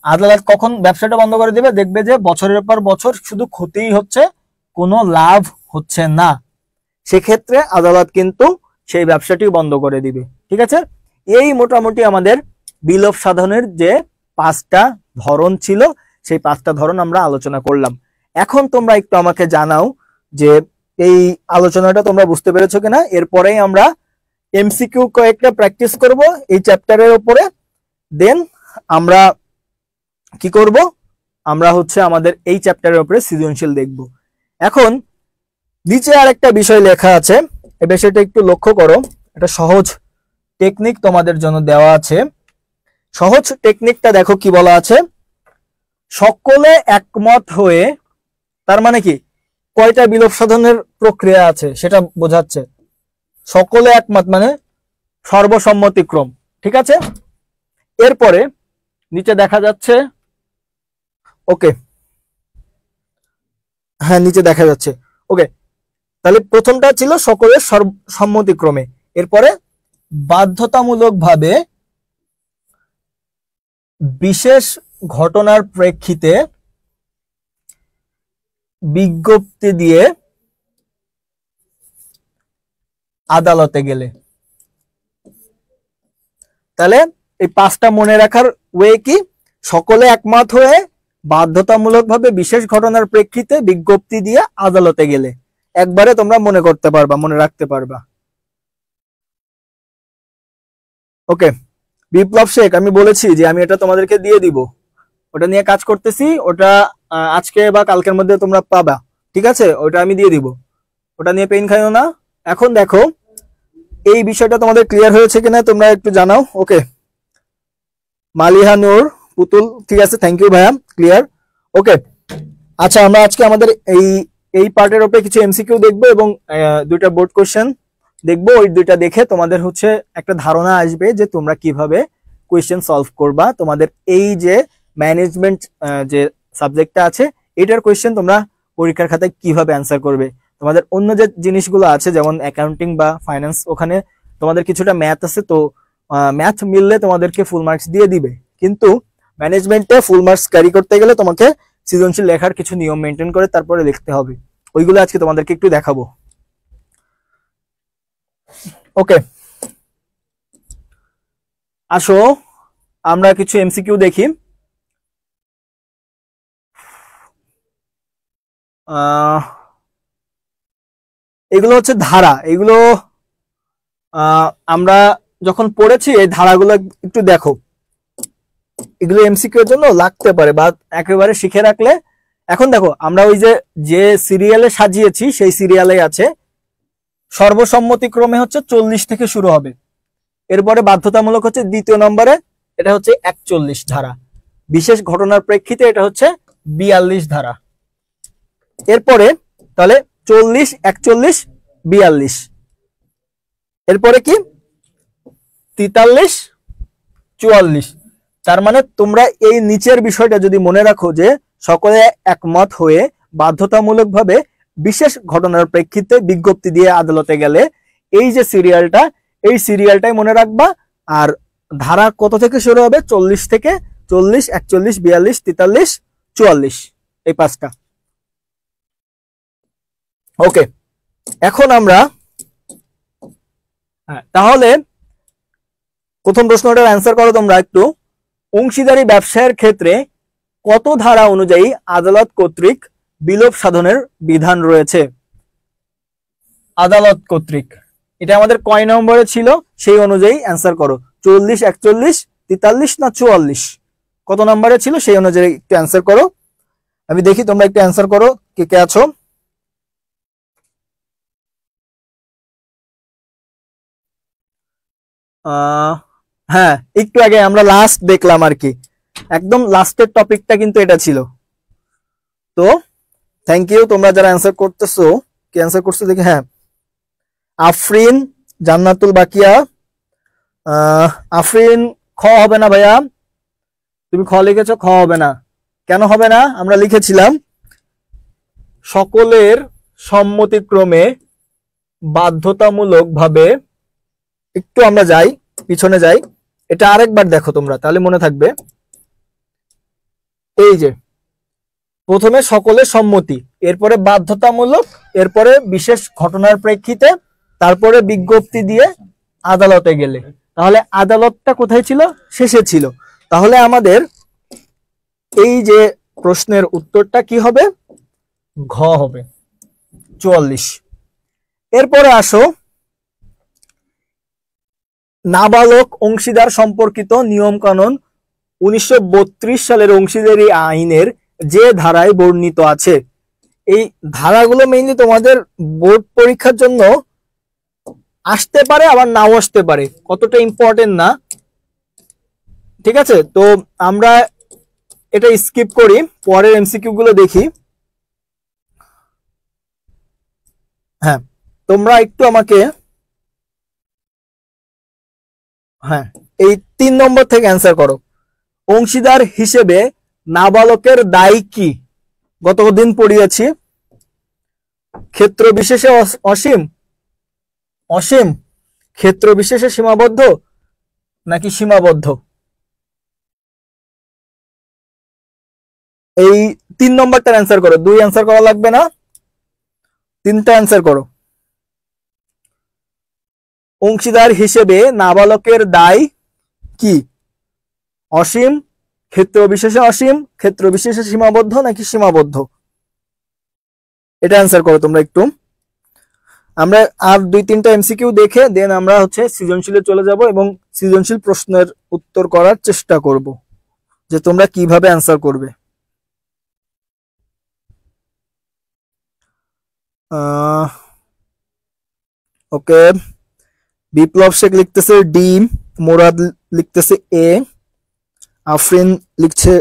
আদালত কখন ব্যবসাটা বন্ধ করে দিবে, দেখবে যে বছরের পর বছর শুধু ক্ষতিই হচ্ছে, কোনো লাভ হচ্ছে না, সেক্ষেত্রে আদালত কিন্তু সেই ব্যবসাটি বন্ধ করে দিবে। ঠিক আছে, এই মোটামুটি আমাদের বিলোপ সাধনের যে 5টা ধরন ছিল সেই 5টা ধরন আমরা আলোচনা করলাম। এখন তোমরা একটু আমাকে জানাও যে এই আলোচনাটা তোমরা বুঝতে পেরেছো কিনা। এরপরেই আমরা এমসিকিউ কয়েকটা প্র্যাকটিস করব এই চ্যাপ্টারের উপরে, দেন আমরা কি করব, আমরা হচ্ছে আমাদের এই চ্যাপ্টারের উপরে সৃজনশীল দেখব। এখন নিচে আরেকটা বিষয় লেখা আছে, এই বিষয়টা একটু লক্ষ্য করো, এটা সহজ টেকনিক তোমাদের জন্য দেওয়া আছে। সহজ টেকনিকটা দেখো কি বলা আছে, সকলে একমত হয়ে, তার মানে কি, কয়টা বিলোপ সাধনের প্রক্রিয়া আছে সেটা বোঝাচ্ছে। সকলে একমত মানে সর্বসম্মতিক্রম, ঠিক আছে। এরপরে নিচে দেখা যাচ্ছে, ওকে, হ্যাঁ নিচে দেখা যাচ্ছে, ওকে। তাহলে প্রথমটা ছিল সকলের সম্মতিক্রমে, এরপরে বাধ্যতামূলকভাবে বিশেষ ঘটনার প্রেক্ষিতে বিজ্ঞপ্তি দিয়ে আদালতে গেলে। তাহলে এই পাঁচটা মনে রাখার ওয়ে কি? সকলে একমত হয়ে বাধ্যতামূলকভাবে বিশেষ ঘটনার প্রেক্ষিতে বিজ্ঞপ্তি দিয়ে আদালতে গেলে, একবারে তোমরা মনে করতে পারবা, মনে রাখতে পারবা। ওকে, বিপ্লব শেখ, আমি বলেছি যে আমি এটা তোমাদেরকে দিয়ে দিব, ওটা নিয়ে কাজ করতেছি, ওটা আজকে বা কালকের মধ্যে তোমরা পাবা, ঠিক আছে। ওটা আমি দিয়ে দিব, ওটা নিয়ে পেইন খাইও না। এখন দেখো এই বিষয়টা তোমাদের ক্লিয়ার হয়েছে কিনা তোমরা একটু জানাও। ওকে, মালিহা নূর পুতুল, ঠিক আছে, থ্যাংক ইউ ভাইয়া, ক্লিয়ার। ওকে, আচ্ছা আমরা আজকে আমাদের এই পার্টের উপরে কিছু এমসিকিউ দেখবো এবং দুইটা বোর্ড কোশ্চেন দেখবো। ওই দুইটা দেখে তোমাদের হচ্ছে একটা ধারণা আসবে যে তোমরা কিভাবে কোয়েশ্চেন সলভ করবা। তোমাদের এই যে ম্যানেজমেন্ট যে সাবজেক্টটা আছে এটার কোয়েশ্চেন তোমরা পরীক্ষার খাতায় কিভাবে অ্যান্সার করবে। তোমাদের অন্য যে জিনিসগুলো আছে যেমন অ্যাকাউন্টিং বা ফাইন্যান্স, ওখানে তোমাদের কিছুটা ম্যাথ আছে, তো ম্যাথ মিললে তোমাদেরকে ফুল মার্কস দিয়ে দিবে, কিন্তু ম্যানেজমেন্টে ফুল মার্কস ক্যারি করতে গেলে তোমাকে সৃজনশীল লেখার কিছু নিয়ম মেনটেন করে তারপরে লিখতে হবে। ওইগুলো আজকে তোমাদেরকে একটু দেখাবো। ওকে, আসো আমরা কিছু এমসিকিউ দেখি। এগুলো হচ্ছে ধারা, এগুলো আমরা যখন পড়েছি এই ধারাগুলো একটু দেখো, এগুলো এমসিকিউ এর জন্য লাগতে পারে বা একেবারে শিখে রাখলে। এখন দেখো আমরা ওই যে সিরিয়ালে সাজিয়েছি সেই সিরিয়ালে আছে সর্বসম্মতিক্রমে হচ্ছে 40 থেকে শুরু হবে, এরপরে বাধ্যতামূলক হচ্ছে দ্বিতীয় নম্বরে, এটা হচ্ছে 41 ধারা, বিশেষ ঘটনার প্রেক্ষিতে এটা হচ্ছে 42 ধারা। এরপরে তাহলে 40, 41, 42, এরপরে কি 43, 44। তার মানে তোমরা এই নিচের বিষয়টা যদি মনে রাখো যে সকলে একমত হয়ে বাধ্যতামূলকভাবে বিশেষ ঘটনার প্রেক্ষিতে বিজ্ঞপ্তি দিয়ে আদালতে গেলে, এই যে সিরিয়ালটা, এই সিরিয়ালটাই মনে রাখবা। আর ধারা কত থেকে শুরু হবে? 40 থেকে, 40, 41, 42, 43, 44, এই পাঁচটা। ওকে, এখন আমরা তাহলে প্রথম প্রশ্নটার অ্যান্সার করো তোমরা একটু। অংশীদারি ব্যবসায়ের ক্ষেত্রে কত ধারা অনুযায়ী আদালত কর্তৃক বিলোপ সাধনের বিধান রয়েছে? আদালত কর্তৃক, এটা আমাদের কয় নম্বরে ছিল সেই অনুযায়ী অ্যান্সার করো। 40, 41, 43 না 44, কত নম্বরে ছিল সেই অনুযায়ী একটু অ্যান্সার করো। আমি দেখি তোমরা একটু অ্যান্সার করো, কে কে আছো। হ্যাঁ, একটু আগে আমরা লাস্ট দেখলাম আর কি, একদম লাস্টের টপিকটা কিন্তু এটা ছিল। তো থ্যাংক ইউ তোমরা যারা অ্যান্সার করতেছো। কি অ্যান্সার করছো দেখি, হ্যাঁ আফরিন, জান্নাতুল বাকিয়া, আফরিন খ হবে না ভাইয়া, তুমি খ লিখেছো, খ হবে না। কেন হবে না? আমরা লিখেছিলাম সকলের সম্মতিক্রমে বাধ্যতামূলক ভাবে, একটু আমরা যাই পিছনে যাই, এটা আরেকবার দেখো তোমরা তাহলে মনে থাকবে। এই যে প্রথমে সকলের সম্মতি, এরপরে বাধ্যতামূলক, এরপরে বিশেষ ঘটনার প্রেক্ষিতে, তারপরে বিজ্ঞপ্তি দিয়ে আদালতে গেলে। তাহলে আদালতটা কোথায় ছিল? শেষে ছিল। তাহলে আমাদের এই যে প্রশ্নের উত্তরটা কি হবে? ঘ হবে, 44। এরপরে আসো নাবালক অংশীদার সম্পর্কিত নিয়ম কানুন 1932 সালের অংশীদারি আইনের যে ধারায় বর্ণিত আছে। এই ধারাগুলো মেইনলি তোমাদের বোর্ড পরীক্ষার জন্য আসতে পারে আবার নাও আসতে পারে, কতটা ইম্পর্টেন্ট না, ঠিক আছে। তো আমরা এটা স্কিপ করি, পরের এমসিকিউ গুলো দেখি। হ্যাঁ, তোমরা একটু আমাকে হ্যাঁ এই 3 নম্বর থেকে অ্যান্সার করো। অংশীদার হিসেবে নাবালকের দায় কি? গতদিন পড়িয়েছি, ক্ষেত্র বিশেষে অসীম, অসীম, ক্ষেত্র বিশেষে সীমাবদ্ধ নাকি সীমাবদ্ধ? এই 3 নম্বরটার অ্যান্সার করো, 2 অ্যান্সার করা লাগবে না, 3টা অ্যান্সার করো। অংশীদার হিসেবে নাবালকের দায় কি? অসীম, ক্ষেত্র বিশেষে অসীম, ক্ষেত্র বিশেষে সীমাবদ্ধ নাকি সীমাবদ্ধ? এটা অ্যান্সার করো তোমরা একটু। আমরা আর 2-3টা এমসিকিউ দেখে দেন আমরা হচ্ছে সৃজনশীলে চলে যাব এবং সৃজনশীল প্রশ্নের উত্তর করার চেষ্টা করব যে তোমরা কিভাবে অ্যান্সার করবে। ওকে, বিপ্লব শেখ লিখতেছে ডি, মুরাদ লিখতেছে এ, আফরিন লিখছে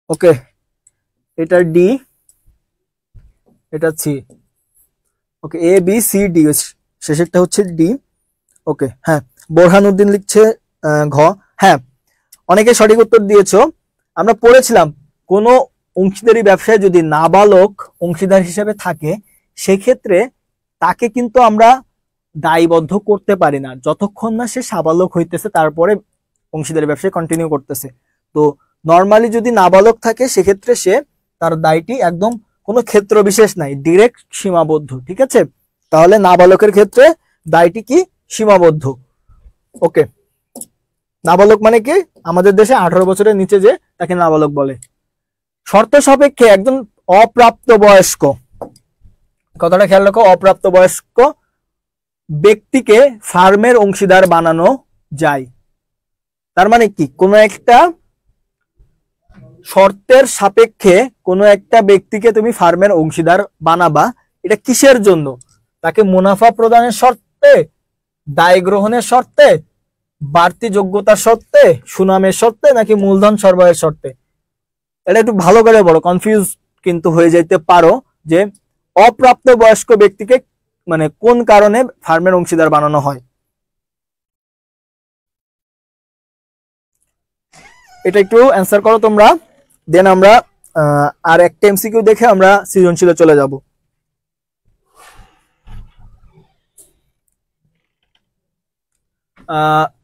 ওকে এটা ডি, এটা C. Okay, A B C D, শেষেরটা হচ্ছে ডি। ওকে, হ্যাঁ, বোরহানউদ্দিন লিখছে ঘ। হ্যাঁ, অনেকে সঠিক উত্তর দিয়েছো। আমরা পড়েছিলাম কোনো অংশীদারি ব্যবসায় যদি নাবালক অংশীদার হিসেবে থাকে সেক্ষেত্রে তাকে কিন্তু আমরা দায়বদ্ধ করতে পারি না যতক্ষণ না সে সাবালক হইতেছে, তারপরে অংশীদারি ব্যবসায় কন্টিনিউ করতেছে। তো নর্মালি যদি নাবালক থাকে সেক্ষেত্রে সে তার দায়টি একদম কোনো ক্ষেত্র বিশেষ নাই, ডিরেক্ট সীমাবদ্ধ। ঠিক আছে, তাহলে নাবালকের ক্ষেত্রে দায়টি কি? সীমাবদ্ধ। ওকে, নাবালক মানে কি? আমাদের দেশে 18 বছরের নিচে যে তাকে নাবালক বলে। শর্ত সাপেক্ষে একজন অপ্রাপ্ত বয়স্ক, কথাটা খেয়াল রাখো, অপ্রাপ্ত বয়স্ক ব্যক্তিকে ফার্মের অংশীদার বানানো যায়। তার মানে কি? কোনো একটা শর্তের সাপেক্ষে কোনো একটা ব্যক্তিকে তুমি ফার্মের অংশীদার বানাবা, এটা কিসের জন্য? তাকে মুনাফা প্রদানের শর্তে, দায় গ্রহণের শর্তে, বাড়তি যোগ্যতার শর্তে, সুনামের শর্তে নাকি মূলধন সরবরাহের শর্তে? এটা একটু ভালো করে বলো, কনফিউজ কিন্তু হয়ে যাইতে পারো যে অপ্রাপ্ত বয়স্ক ব্যক্তিকে মানে কোন কারণে ফার্মের অংশীদার বানানো হয়। এটা একটু অ্যান্সার করো তোমরা, দেন আমরা আর একটা এমসিকিউ দেখে আমরা সৃজনশীলে চলে যাব।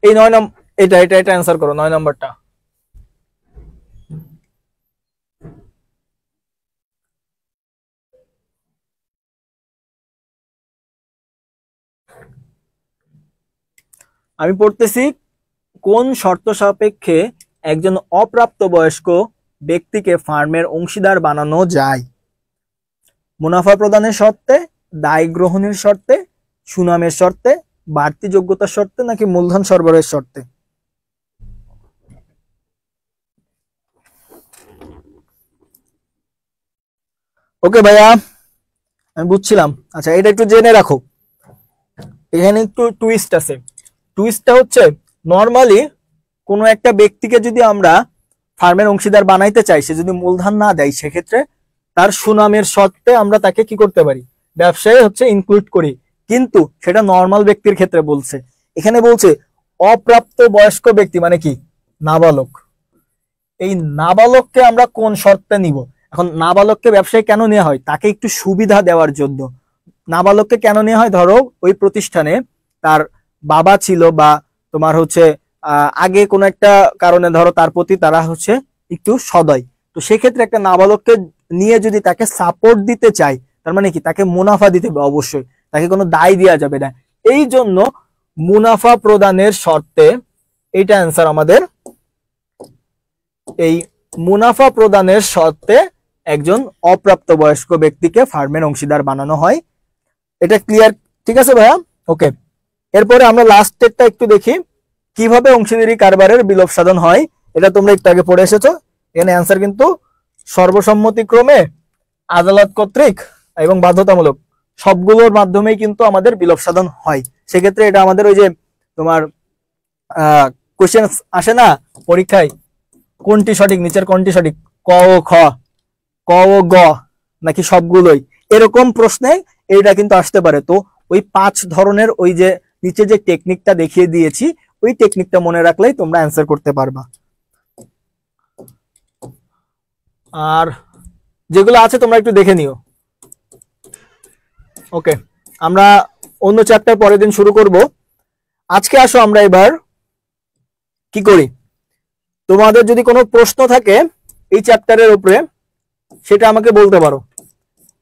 এই 9 নম্বর, এটা এটা এটা অ্যান্সার করো 9 নম্বরটা। আমি পড়তেছি, কোন শর্ত সাপেক্ষে একজন অপ্রাপ্ত বয়স্ক ব্যক্তিকে ফার্মের অংশীদার বানানো যায়? মুনাফা প্রদানের শর্তে, দায় গ্রহণের শর্তে, সুনামের শর্তে, বাড়তি যোগ্যতার শর্তে নাকি মূলধন সরবরাহের শর্তে? ওকে ভাইয়া, আমি বুঝছিলাম। আচ্ছা, এটা একটু জেনে রাখো, এখানে একটু টুইস্ট আছে। টুইস্টটা হচ্ছে নর্মালি কোনো একটা ব্যক্তিকে যদি আমরা ফার্মের অংশীদার বানাইতে চাই, সে যদি মূলধন না দেয় সেক্ষেত্রে তার সুনামের শর্তে আমরা তাকে কি করতে পারি? ব্যবসায় হচ্ছে ইনক্লুড করি, কিন্তু সেটা নর্মাল ব্যক্তির ক্ষেত্রে বলছে। এখানে বলছে অপ্রাপ্ত বয়স্ক ব্যক্তি মানে কি? নাবালক। এই নাবালককে আমরা কোন শর্তে নিব? এখন নাবালককে ব্যবসায় কেন নেওয়া হয়? তাকে একটু সুবিধা দেওয়ার জন্য। নাবালককে কেন নেওয়া হয়? ধরো ওই প্রতিষ্ঠানে তার বাবা ছিল বা তোমার হচ্ছে আগে কোনো একটা কারণে ধরো তার প্রতি তারা হচ্ছে একটু সদয়, তো সেক্ষেত্রে একটা নাবালককে নিয়ে যদি তাকে সাপোর্ট দিতে চাই, তার মানে কি? তাকে মুনাফা দিতে হবে অবশ্যই, তাকে কোনো দায় দেওয়া যাবে না। এই জন্য মুনাফা প্রদানের শর্তে, এইটা অ্যান্সার আমাদের, এই মুনাফা প্রদানের শর্তে একজন অপ্রাপ্ত বয়স্ক ব্যক্তিকে ফার্মের অংশীদার বানানো হয়। এটা ক্লিয়ার? ঠিক আছে ভাইয়া, ওকে। এরপরে আমরা লাস্টেরটা একটু দেখি, কিভাবে অংশীদারি কারবারের বিলোপ সাধন হয়। এটা তোমরা একটু আগে পড়ে এসেছো। এখানে অ্যান্সার কিন্তু সর্বসম্মতিক্রমে, আদালত কর্তৃক এবং বাধ্যতামূলক সবগুলোর মাধ্যমেই কিন্তু আমাদের বিলোপ সাধন হয়। সেক্ষেত্রে এটা আমাদের ওই যে তোমার কোশ্চেন আসে না পরীক্ষায়, কোনটি সঠিক, নিচের কোনটি সঠিক, ক ও খ, ক ও গ নাকি সবগুলোই, এরকম প্রশ্নে এটা কিন্তু আসতে পারে। তো ওই 5 ধরনের ওই যে নিচে যে টেকনিকটা দেখিয়ে দিয়েছি ওই টেকনিকটা মনে রাখলেই তোমরা অ্যান্সার করতে পারবা। আর যেগুলো আছে তোমরা একটু দেখে নিও। ওকে, আমরা অন্য চ্যাপ্টার পরের দিন শুরু করব। আজকে আসো আমরা এবার কি করি, তোমাদের যদি কোনো প্রশ্ন থাকে এই চ্যাপ্টারের উপরে সেটা আমাকে বলতে পারো।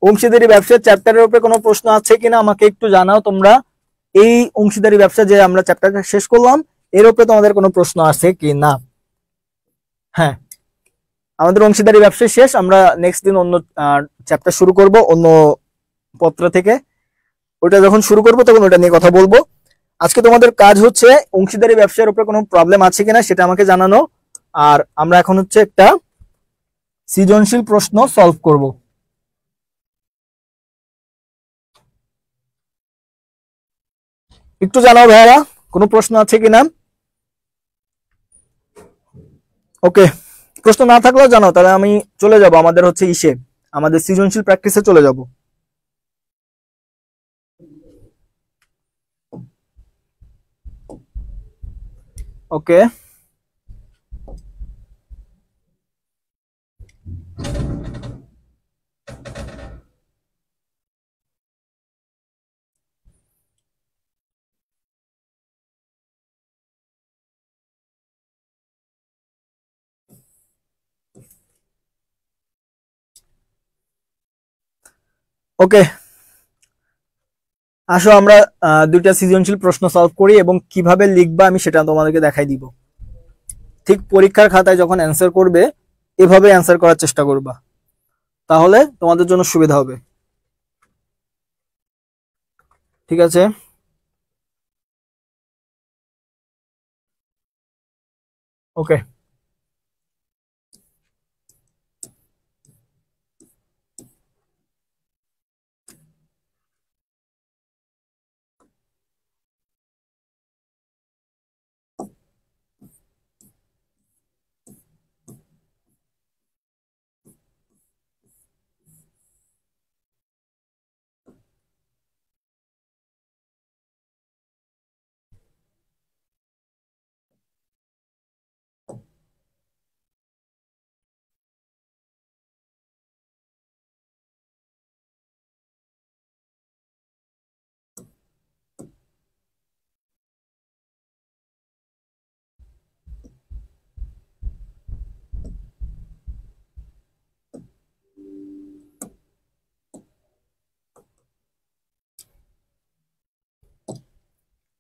অংশীদারি ব্যবসার চ্যাপ্টারের উপরে কোনো প্রশ্ন আছে কিনা আমাকে একটু জানাও তোমরা। এই অংশীদারি ব্যবসা যে আমরা চ্যাপ্টারটা শেষ করলাম এর উপরে তোমাদের কোনো প্রশ্ন আছে কি না? হ্যাঁ, আমাদের অংশীদারি ব্যবসা শেষ, আমরা নেক্সট দিন অন্য চ্যাপ্টার শুরু করব অন্য পত্র থেকে। ওটা যখন শুরু করব তখন ওটা নিয়ে কথা বলবো। আজকে তোমাদের কাজ হচ্ছে অংশীদারি ব্যবসার উপরে কোনো প্রবলেম আছে কিনা সেটা আমাকে জানানো। আর আমরা এখন হচ্ছে একটা সৃজনশীল প্রশ্ন সলভ করব। একটু জানাও ভাইয়া কোনো প্রশ্ন আছে কিনা। ওকে, প্রশ্ন না থাকলেও জানাও, তাহলে আমি চলে যাব আমাদের হচ্ছে আমাদের সৃজনশীল প্র্যাকটিসে চলে যাব। ওকে, ওকে, আসো আমরা দুইটা সৃজনশীল প্রশ্ন সলভ করি এবং কিভাবে লিখবা আমি সেটা তোমাদেরকে দেখাই দিব। ঠিক পরীক্ষার খাতায় যখন অ্যান্সার করবে এভাবে অ্যান্সার করার চেষ্টা করবা, তাহলে তোমাদের জন্য সুবিধা হবে। ঠিক আছে, ওকে।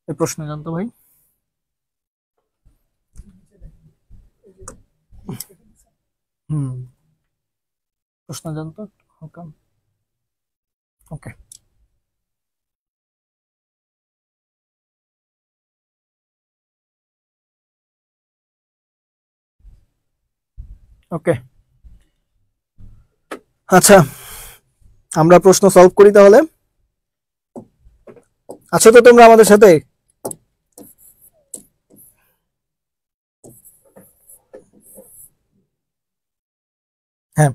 এই প্রশ্ন জানতো ভাই। প্রশ্ন জানতো। ওকে, ওকে, আচ্ছা আমরা প্রশ্ন সলভ করি তাহলে। আচ্ছা, তো তোমরা আমাদের সাথে? হ্যাঁ,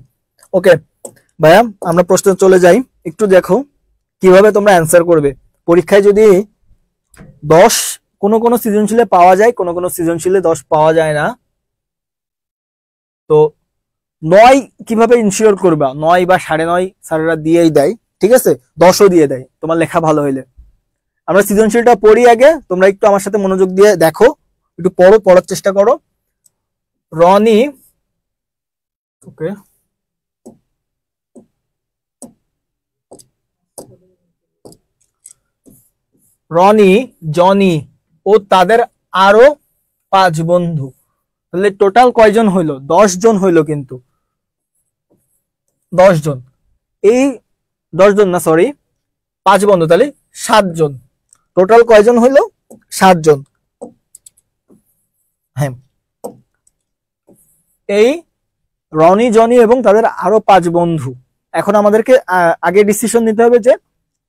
ওকে ভাইয়া, আমরা প্রশ্ন চলে যাই। একটু দেখো কিভাবে তোমরা অ্যান্সার করবে। পরীক্ষায় যদি 10 কোনো কোনো সৃজনশীলে পাওয়া যায়, কোনো কোনো সৃজনশীলে 10 পাওয়া যায় না, তো 9 কিভাবে ইনশিওর করবা? 9 বা 9.5 স্যারেরা দিয়েই দেয়, ঠিক আছে, 10ও দিয়ে দেয় তোমার লেখা ভালো হইলে। আমরা সৃজনশীলটা পড়ি আগে, তোমরা একটু আমার সাথে মনোযোগ দিয়ে দেখো, একটু পড়ো, পড়ার চেষ্টা করো। রনি, ওকে, রনি, জনি ও তাদের আরো 5 বন্ধু, তাহলে টোটাল কয়জন হইলো? 10 জন হইলো। কিন্তু 10 জন, এই 10 জন না, সরি 5 বন্ধু, তাহলে 7 জন। টোটাল কয়জন হইলো? 7 জন। হ্যাঁ, এই রনি, জনি এবং তাদের আরো 5 বন্ধু। এখন আমাদেরকে আগে ডিসিশন নিতে হবে যে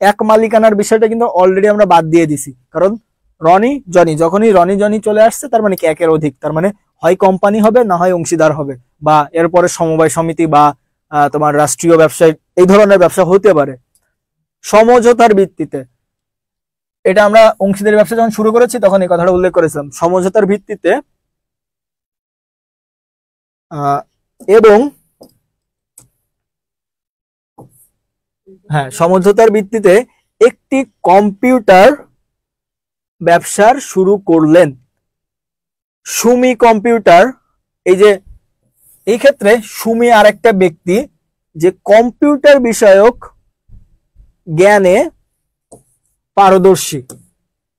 এক মালিকানার বিষয়টা কিন্তু অলরেডি আমরা বাদ দিয়ে দিছি, কারণ রনি জনি, যখনই রনি জনি চলে আসছে তার মানে কি একের অধিক, তার মানে হয় কোম্পানি হবে না হয় অংশীদার হবে, বা এরপরে সমবায় সমিতি বা তোমার রাষ্ট্রীয় ব্যবসায় এই ধরনের ব্যবসা হতে পারে সমঝোতার ভিত্তিতে। এটা আমরা অংশীদারি ব্যবসা যখন শুরু করেছি তখন এই কথাটা উল্লেখ করেছিলাম, সমঝোতার ভিত্তিতে এবং সমঝোতার ভিত্তিতে একটি কম্পিউটার ব্যবসার শুরু করলেন। সুমি কম্পিউটার, এই যে এই ক্ষেত্রে সুমি আরেকটা ব্যক্তি যে কম্পিউটার বিষয়ক জ্ঞানে পারদর্শী।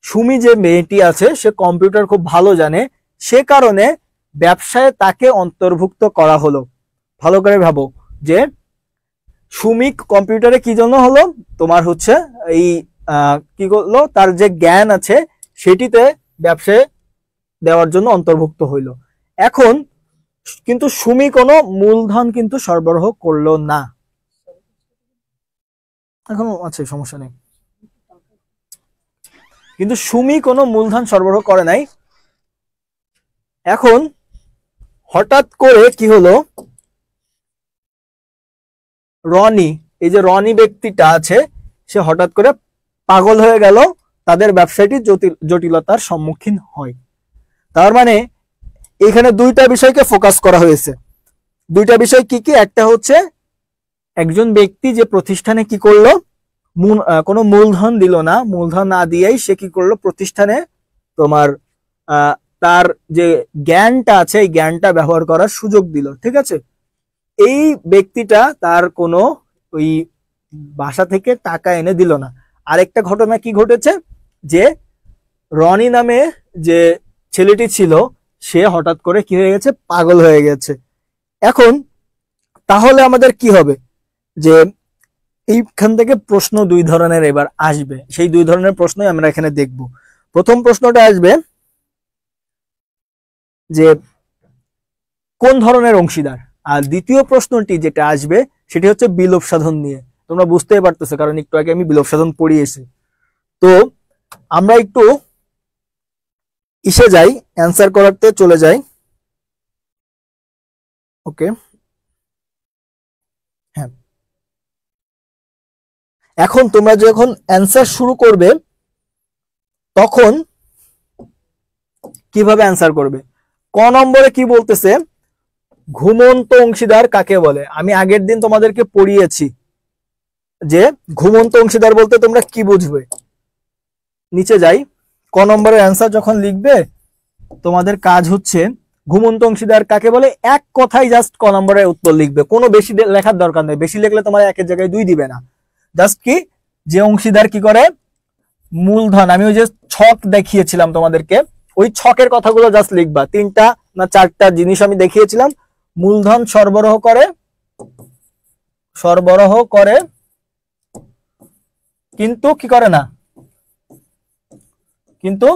সুমি যে মেয়েটি আছে সে কম্পিউটার খুব ভালো জানে, সে কারণে ব্যবসায় তাকে অন্তর্ভুক্ত করা হলো। ভালো করে ভাবো যে সুমি কম্পিউটারে কি জন্য হলো, তোমার হচ্ছে এই কি করলো, তার যে জ্ঞান আছে সেটিতে ব্যবসায় দেওয়ার জন্য অন্তর্ভুক্ত হইল। এখন কিন্তু সুমি কোনো মূলধন কিন্তু সরবরাহ করলো না। এখন আছে সমস্যা নেই, কিন্তু সুমি কোনো মূলধন সরবরাহ করে নাই। এখন হঠাৎ করে কি হলো, রনি, এই যে রনি ব্যক্তিটা আছে সে হঠাৎ করে পাগল হয়ে গেল, তাদের ব্যবসাটি জটিলতার সম্মুখীন হয়। তার মানে এখানে দুইটা বিষয়কে ফোকাস করা হয়েছে। দুইটা বিষয় কি কি? একটা হচ্ছে একজন ব্যক্তি যে প্রতিষ্ঠানে কি করলো, কোনো মূলধন দিল না, মূলধন না দিয়েই সে কি করলো, প্রতিষ্ঠানে তোমার তার যে জ্ঞানটা আছে এই জ্ঞানটা ব্যবহার করার সুযোগ দিল। ঠিক আছে, এই ব্যক্তিটা তার কোনো ওই বাসা থেকে টাকা এনে দিল না। আরেকটা ঘটনা কি ঘটেছে, যে রনি নামে যে ছেলেটি ছিল সে হঠাৎ করে কি হয়ে গেছে, পাগল হয়ে গেছে। এখন তাহলে আমাদের কি হবে, যে এইখান থেকে প্রশ্ন দুই ধরনের এবার আসবে, সেই দুই ধরনের প্রশ্নই আমরা এখানে দেখব। প্রথম প্রশ্নটা আসবে যে কোন ধরনের অংশীদার, আর দ্বিতীয় প্রশ্নটি যেটা আসবে সেটি হচ্ছে বিলোপ সাধন নিয়ে। তোমরা বুঝতেই পারতেছো, কারণ একটু আগে আমি বিলোপ সাধন পড়িয়েছি। তো আমরা একটু ইসে যাই, অ্যান্সার করাতে চলে যাই। ওকে, হ্যাঁ, এখন তোমরা যখন অ্যান্সার শুরু করবে তখন কিভাবে অ্যান্সার করবে? ক নম্বরে কি বলতেছে, ঘুমন্ত অংশীদার কাকে বলে? আমি আগের দিন তোমাদেরকে পড়িয়েছি যে ঘুমন্ত অংশীদার বলতে তোমরা কি বুঝবে। নিচে যাই, ক নম্বরের অ্যান্সার যখন লিখবে তোমাদের কাজ হচ্ছে ঘুমন্ত অংশীদার কাকে বলে এক কথায় জাস্ট ক নম্বরের উত্তর লিখবে। কোনো বেশি লেখার দরকার নেই, বেশি লিখলে তোমার একের জায়গায় 2 দিবে না। জাস্ট কি, যে অংশীদার কি করে, মূলধন, আমি ওই যে ছক দেখিয়েছিলাম তোমাদেরকে, ওই ছকের কথাগুলো জাস্ট লিখবা। 3টা না 4টা জিনিস আমি দেখিয়েছিলাম। মূলধন সরবরাহ করে কিন্তু কি করে না, কিন্তু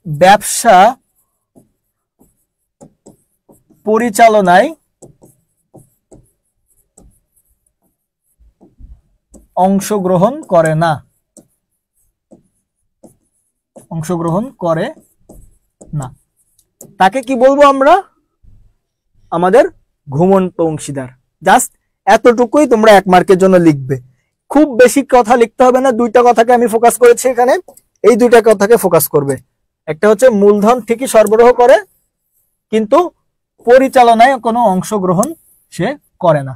ব্যবসা পরিচালনায় অংশগ্রহণ করে না, তাকে কি বলবো আমরা, আমাদের ঘুমন্ত অংশীদার। জাস্ট এতটুকুই তোমরা 1 মার্কের জন্য লিখবে, খুব বেশি কথা লিখতে হবে না। 2টা কথাকে আমি ফোকাস করেছি এখানে, এই 2টা কথাকে ফোকাস করবে। একটা হচ্ছে মূলধন ঠিকই সরবরাহ করে কিন্তু পরিচালনায় কোনো অংশগ্রহণ সে করে না।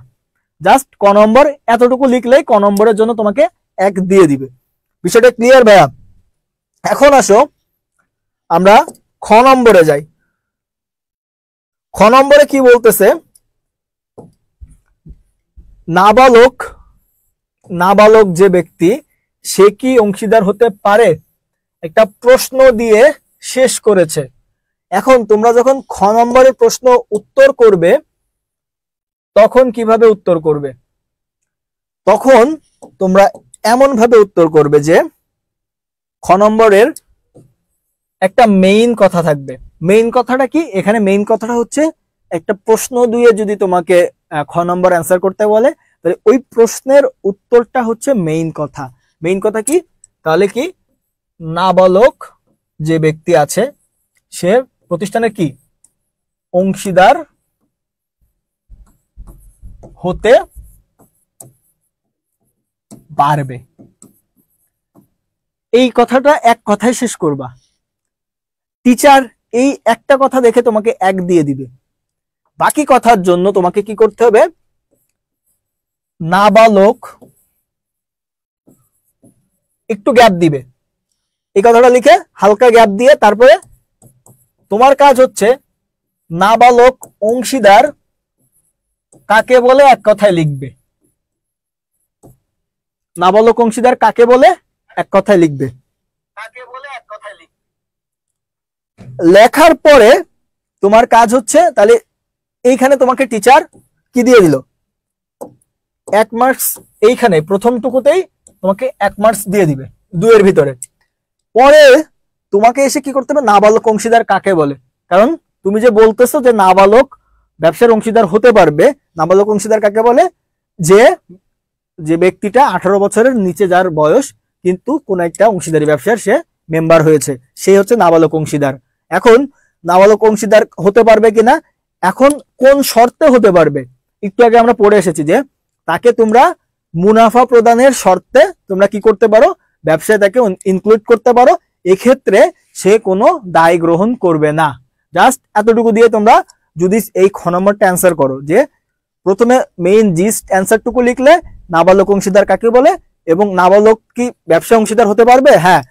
জাস্ট ক নম্বর এতটুকু লিখলেই ক নম্বরের জন্য তোমাকে 1 দিয়ে দিবে। বিষয়টা ক্লিয়ার ভাইয়া? এখন আসো আমরা খ নম্বরে যাই। খ নম্বরে কি বলতেছে, নাবালক যে ব্যক্তি সে কি অংশীদার হতে পারে, একটা প্রশ্ন দিয়ে শেষ করেছে। এখন তোমরা যখন খ নম্বরের প্রশ্ন উত্তর করবে তখন কিভাবে উত্তর করবে? তখন তোমরা এমন ভাবে উত্তর করবে যে খ নম্বরের একটা মেইন কথা থাকবে। মেইন কথাটা কি? এখানে মেইন কথাটা হচ্ছে একটা প্রশ্ন দিয়ে যদি তোমাকে খ নম্বর অ্যান্সার করতে বলে তাহলে ওই প্রশ্নের উত্তরটা হচ্ছে মেইন কথা। মেইন কথা কি? তাহলে কি, নাবালক যে ব্যক্তি আছে সে প্রতিষ্ঠানে কি অংশীদার হতে পারবে। এই কথাটা এক কথায় শেষ করবা। টিচার এই একটা কথা দেখে তোমাকে 1 দিয়ে দিবে, বাকি কথার জন্য তোমাকে কি করতে হবে, নাবালক একটু গ্যাপ দিবে, এই কথাটা লিখে হালকা গ্যাপ দিয়ে তারপরে তোমার কাজ হচ্ছে নাবালক অংশীদার কাকে বলে এক কথায় লিখবে। নাবালক অংশীদার কাকে বলে এক কথায় লিখবে। লেখার পরে তোমার কাজ হচ্ছে, তাহলে এইখানে তোমাকে টিচার কি দিয়ে দিল, 1 মার্কস। এইখানে প্রথমটুকুতেই তোমাকে 1 মার্কস দিয়ে দিবে 2 এর ভিতরে। পরে তোমাকে এসে কি করতে হবে, নাবালক অংশীদার কাকে বলে, কারণ তুমি যে বলতেছো যে নাবালক ব্যবসার অংশীদার হতে পারবে, নাবালক অংশীদার কাকে বলে, যে যে ব্যক্তিটা 18 বছরের নিচে যার বয়স কিন্তু কোন একটা অংশীদারি ব্যবসার সে মেম্বার হয়েছে, সেই হচ্ছে নাবালক অংশীদার। এখন নাবালক অংশীদার হতে পারবে কিনা, এখন কোন শর্তে হতে পারবে, একটু আগে আমরা পড়ে এসেছি যে তাকে তোমরা মুনাফা প্রদানের শর্তে তোমরা কি করতে পারো, ব্যবসায় তাকে ইনক্লুড করতে পারো। এক্ষেত্রে সে কোনো দায় গ্রহণ করবে না। জাস্ট এতটুকু দিয়ে তোমরা যদি এই খ নম্বরটা অ্যান্সার করো, যে প্রথমে মেইন জিস্ট অ্যান্সারটুকু লিখলে নাবালক অংশীদার কাকে বলে এবং নাবালক কি ব্যবসা অংশীদার হতে পারবে, হ্যাঁ,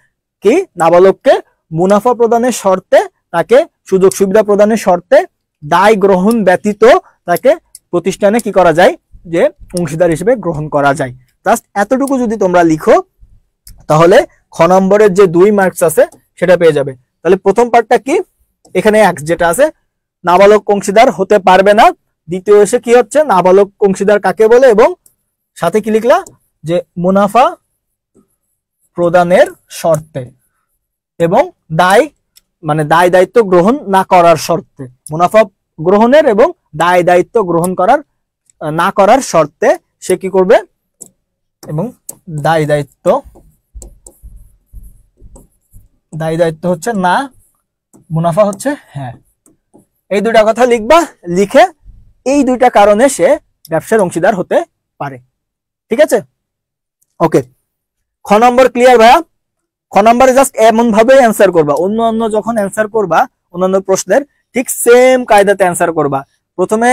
কি নাবালককে মুনাফা প্রদানের শর্তে, তাকে সুযোগ সুবিধা প্রদানের শর্তে দায় গ্রহণ ব্যতীত তাকে প্রতিষ্ঠানে কি করা যায়, যে অংশীদার হিসেবে গ্রহণ করা যায়। জাস্ট এতটুকু যদি তোমরা লিখো তাহলে খ নম্বরের যে 2 মার্কস আছে সেটা পেয়ে যাবে। তাহলে প্রথম পার্টটা কি, এখানে এক যেটা আছে নাবালক অংশীদার হতে পারবে না, দ্বিতীয় এসে কি হচ্ছে নাবালক অংশীদার কাকে বলে, এবং সাথে কি লিখলা, যে মুনাফা প্রদানের শর্তে এবং দায় মানে দায় দায়িত্ব গ্রহণ না করার শর্তে, মুনাফা গ্রহণের এবং দায় দায়িত্ব গ্রহণ করার না করার শর্তে সে কি করবে, এবং দায় দায়িত্ব হচ্ছে না, মুনাফা হচ্ছে হ্যাঁ। এই দুটা কথা লিখবা, লিখে এই দুইটা কারণে সে ব্যবসার অংশীদার হতে পারে। ঠিক আছে, ওকে। খ নম্বর ক্লিয়ার ভাইয়া? খ নম্বরে জাস্ট এমন ভাবে অ্যান্সার করবা, অন্য যখন অ্যান্সার করবা অন্যান্য প্রশ্নের ঠিক সেম কায়দাতে অ্যান্সার করবা। প্রথমে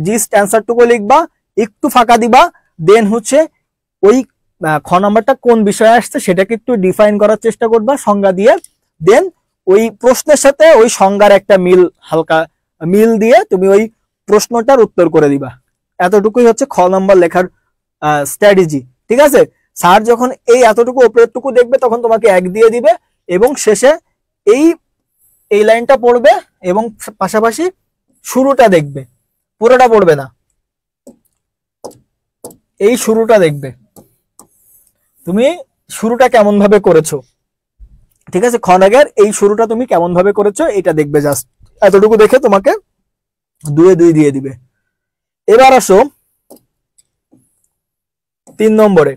জিস্ট অ্যান্সারটুকু লিখবা, একটু ফাঁকা দিবা, দেন হচ্ছে ওই খ নম্বরটা কোন বিষয়ে আসছে সেটাকে একটু ডিফাইন করার চেষ্টা করবা সংজ্ঞা দিয়ে, দেন ওই প্রশ্নের সাথে ওই সংজ্ঞার একটা হালকা মিল দিয়ে তুমি ওই প্রশ্নটার উত্তর করে দিবা। এতটুকুই হচ্ছে খ নম্বর লেখার স্ট্র্যাটেজি। ঠিক আছে, স্যার যখন এই এতটুকু উপরেরটুকু দেখবে তখন তোমাকে 1 দিয়ে দিবে, এবং শেষে এই লাইনটা পড়বে এবং পাশাপাশি শুরুটা দেখবে, পুরোটা পড়বে না, এই শুরুটা দেখবে তুমি শুরুটা কেমন ভাবে করেছো। ঠিক আছে, খনাগের এই শুরুটা তুমি কেমন ভাবে করেছো এটা দেখবে, জাস্ট এতটুকু দেখে তোমাকে 2 এ 2 দিয়ে দিবে। এবার আসো 3 নম্বরে।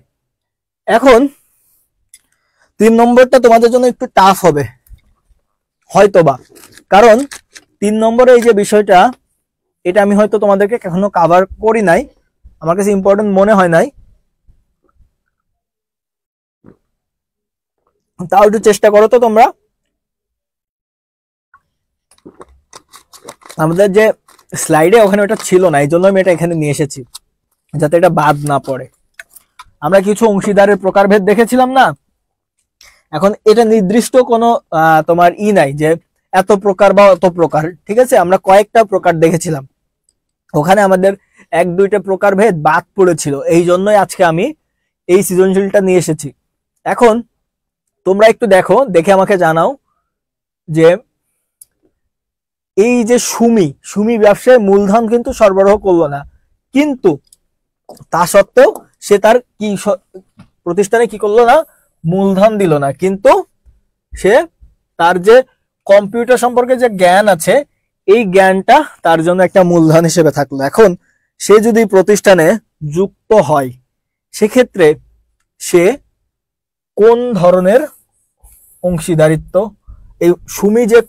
এখন 3 নম্বরটা তোমাদের জন্য একটু টাফ হবে হয়তোবা, কারণ 3 নম্বরে এই যে বিষয়টা, এটা আমি হয়তো তোমাদেরকে এখনো কভার করি নাই, আমার কাছে ইম্পর্টেন্ট মনে হয় নাই, তাও একটু চেষ্টা করো তো তোমরা। আমাদের যে স্লাইডে ওখানে ওটা ছিল না, এই জন্য আমি এটা এখানে নিয়ে এসেছি যাতে এটা বাদ না পড়ে। আমরা কিছু অংশীদারের প্রকারভেদ দেখেছিলাম না, এখন এটা নির্দিষ্ট কোনো তোমার নাই যে এত প্রকার বা অত প্রকার। ঠিক আছে, আমরা কয়েকটা প্রকার দেখেছিলাম, ওখানে আমাদের 1-2টা প্রকারভেদ বাদ পড়েছিল, এই জন্যই আজকে আমি এই সৃজনশীলটা নিয়ে এসেছি। এখন তোমরা একটু দেখো, দেখে আমাকে জানাও যে এই যে সুমি ব্যবসায় মূলধন কিন্তু সরবরাহ করলো না, কিন্তু তা সত্ত্বেও সে তার কি প্রতিষ্ঠানে কি করলো না, মূলধন দিল না, কিন্তু সে তার যে কম্পিউটার সম্পর্কে যে জ্ঞান আছে এই জ্ঞানটা তার জন্য একটা মূলধন হিসেবে থাকলো। এখন সে যদি প্রতিষ্ঠানে যুক্ত হয় সেক্ষেত্রে সে কোন ধরনের অংশীদারিত্ব, এই সুমি যে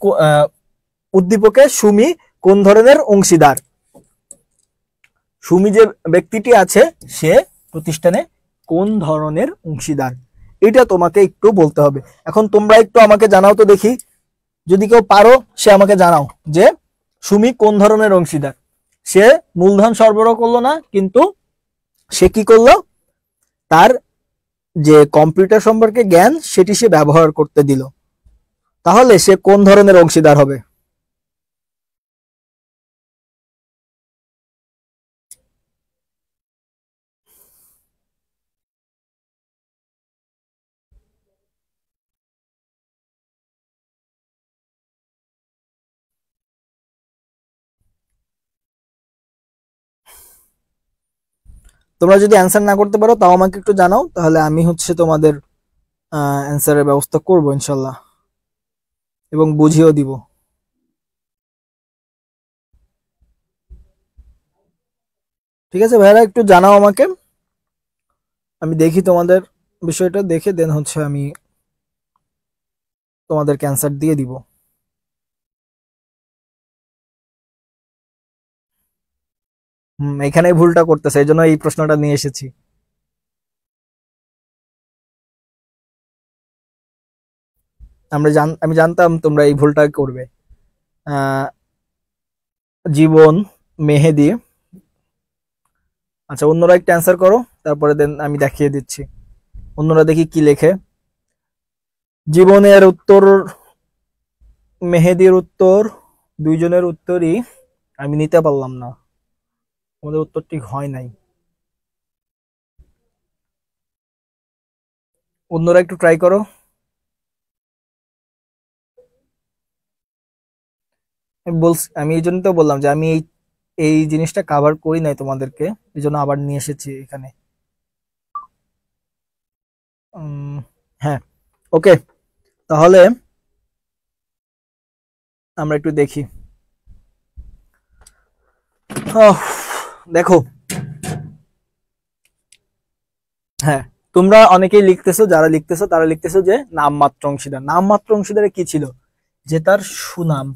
উদ্দীপকে সুমি কোন ধরনের অংশীদার, সুমি যে ব্যক্তিটি আছে সে প্রতিষ্ঠানে কোন ধরনের অংশীদার, এটা তোমাকে একটু বলতে হবে। এখন তোমরা একটু আমাকে জানাও তো দেখি, যদি কেউ পারো সে আমাকে জানাও যে সুমি কোন ধরনের অংশীদার। সে মূলধন সরবরাহ করলো না, কিন্তু সে কি করলো, তার যে কম্পিউটার সম্পর্কে জ্ঞান সেটি সে ব্যবহার করতে দিল। তাহলে সে কোন ধরনের অংশীদার হবে? তোমরা যদি অ্যান্সার না করতে পারো তাও আমাকে একটু জানাও, তাহলে আমি তোমাদের অ্যান্সারের ব্যবস্থা করব ইনশাল্লাহ, এবং বুঝিয়েও দিব। ঠিক আছে ভাইরা, একটু জানাও আমাকে, আমি দেখি তোমাদের বিষয়টা দেখে দেন আমি তোমাদেরকে অ্যান্সার দিয়ে দিব। এখানে ভুলটা করতেছে, এই জন্য এই প্রশ্নটা নিয়ে এসেছি। আমি জানতাম তোমরা এই ভুলটা করবে। আহ জীবন, মেহেদি। আচ্ছা, অন্যরা একটা অ্যান্সার করো, তারপরে দেন আমি দেখিয়ে দিচ্ছি। অন্যরা দেখি কি লেখে। জীবনের উত্তর, মেহেদির উত্তর, দুইজনের উত্তরই আমি নিতে পারলাম না, আমাদের উত্তর ঠিক হয় নাই। অন্যরা একটু ট্রাই করো। আমি এই জন্য তো বললাম যে আমি এই এই জিনিসটা কভার করি নাই তোমাদেরকে, এই জন্য আবার নিয়ে এসেছি এখানে। হ্যাঁ, ওকে, তাহলে আমরা একটু দেখি। দেখো, হ্যাঁ, তোমরা অনেকেই লিখতেছো, যারা লিখতেছো তারা লিখতেছো যে নামমাত্র অংশীদার। নামমাত্র অংশীদারে কি ছিল, যে তার সুনাম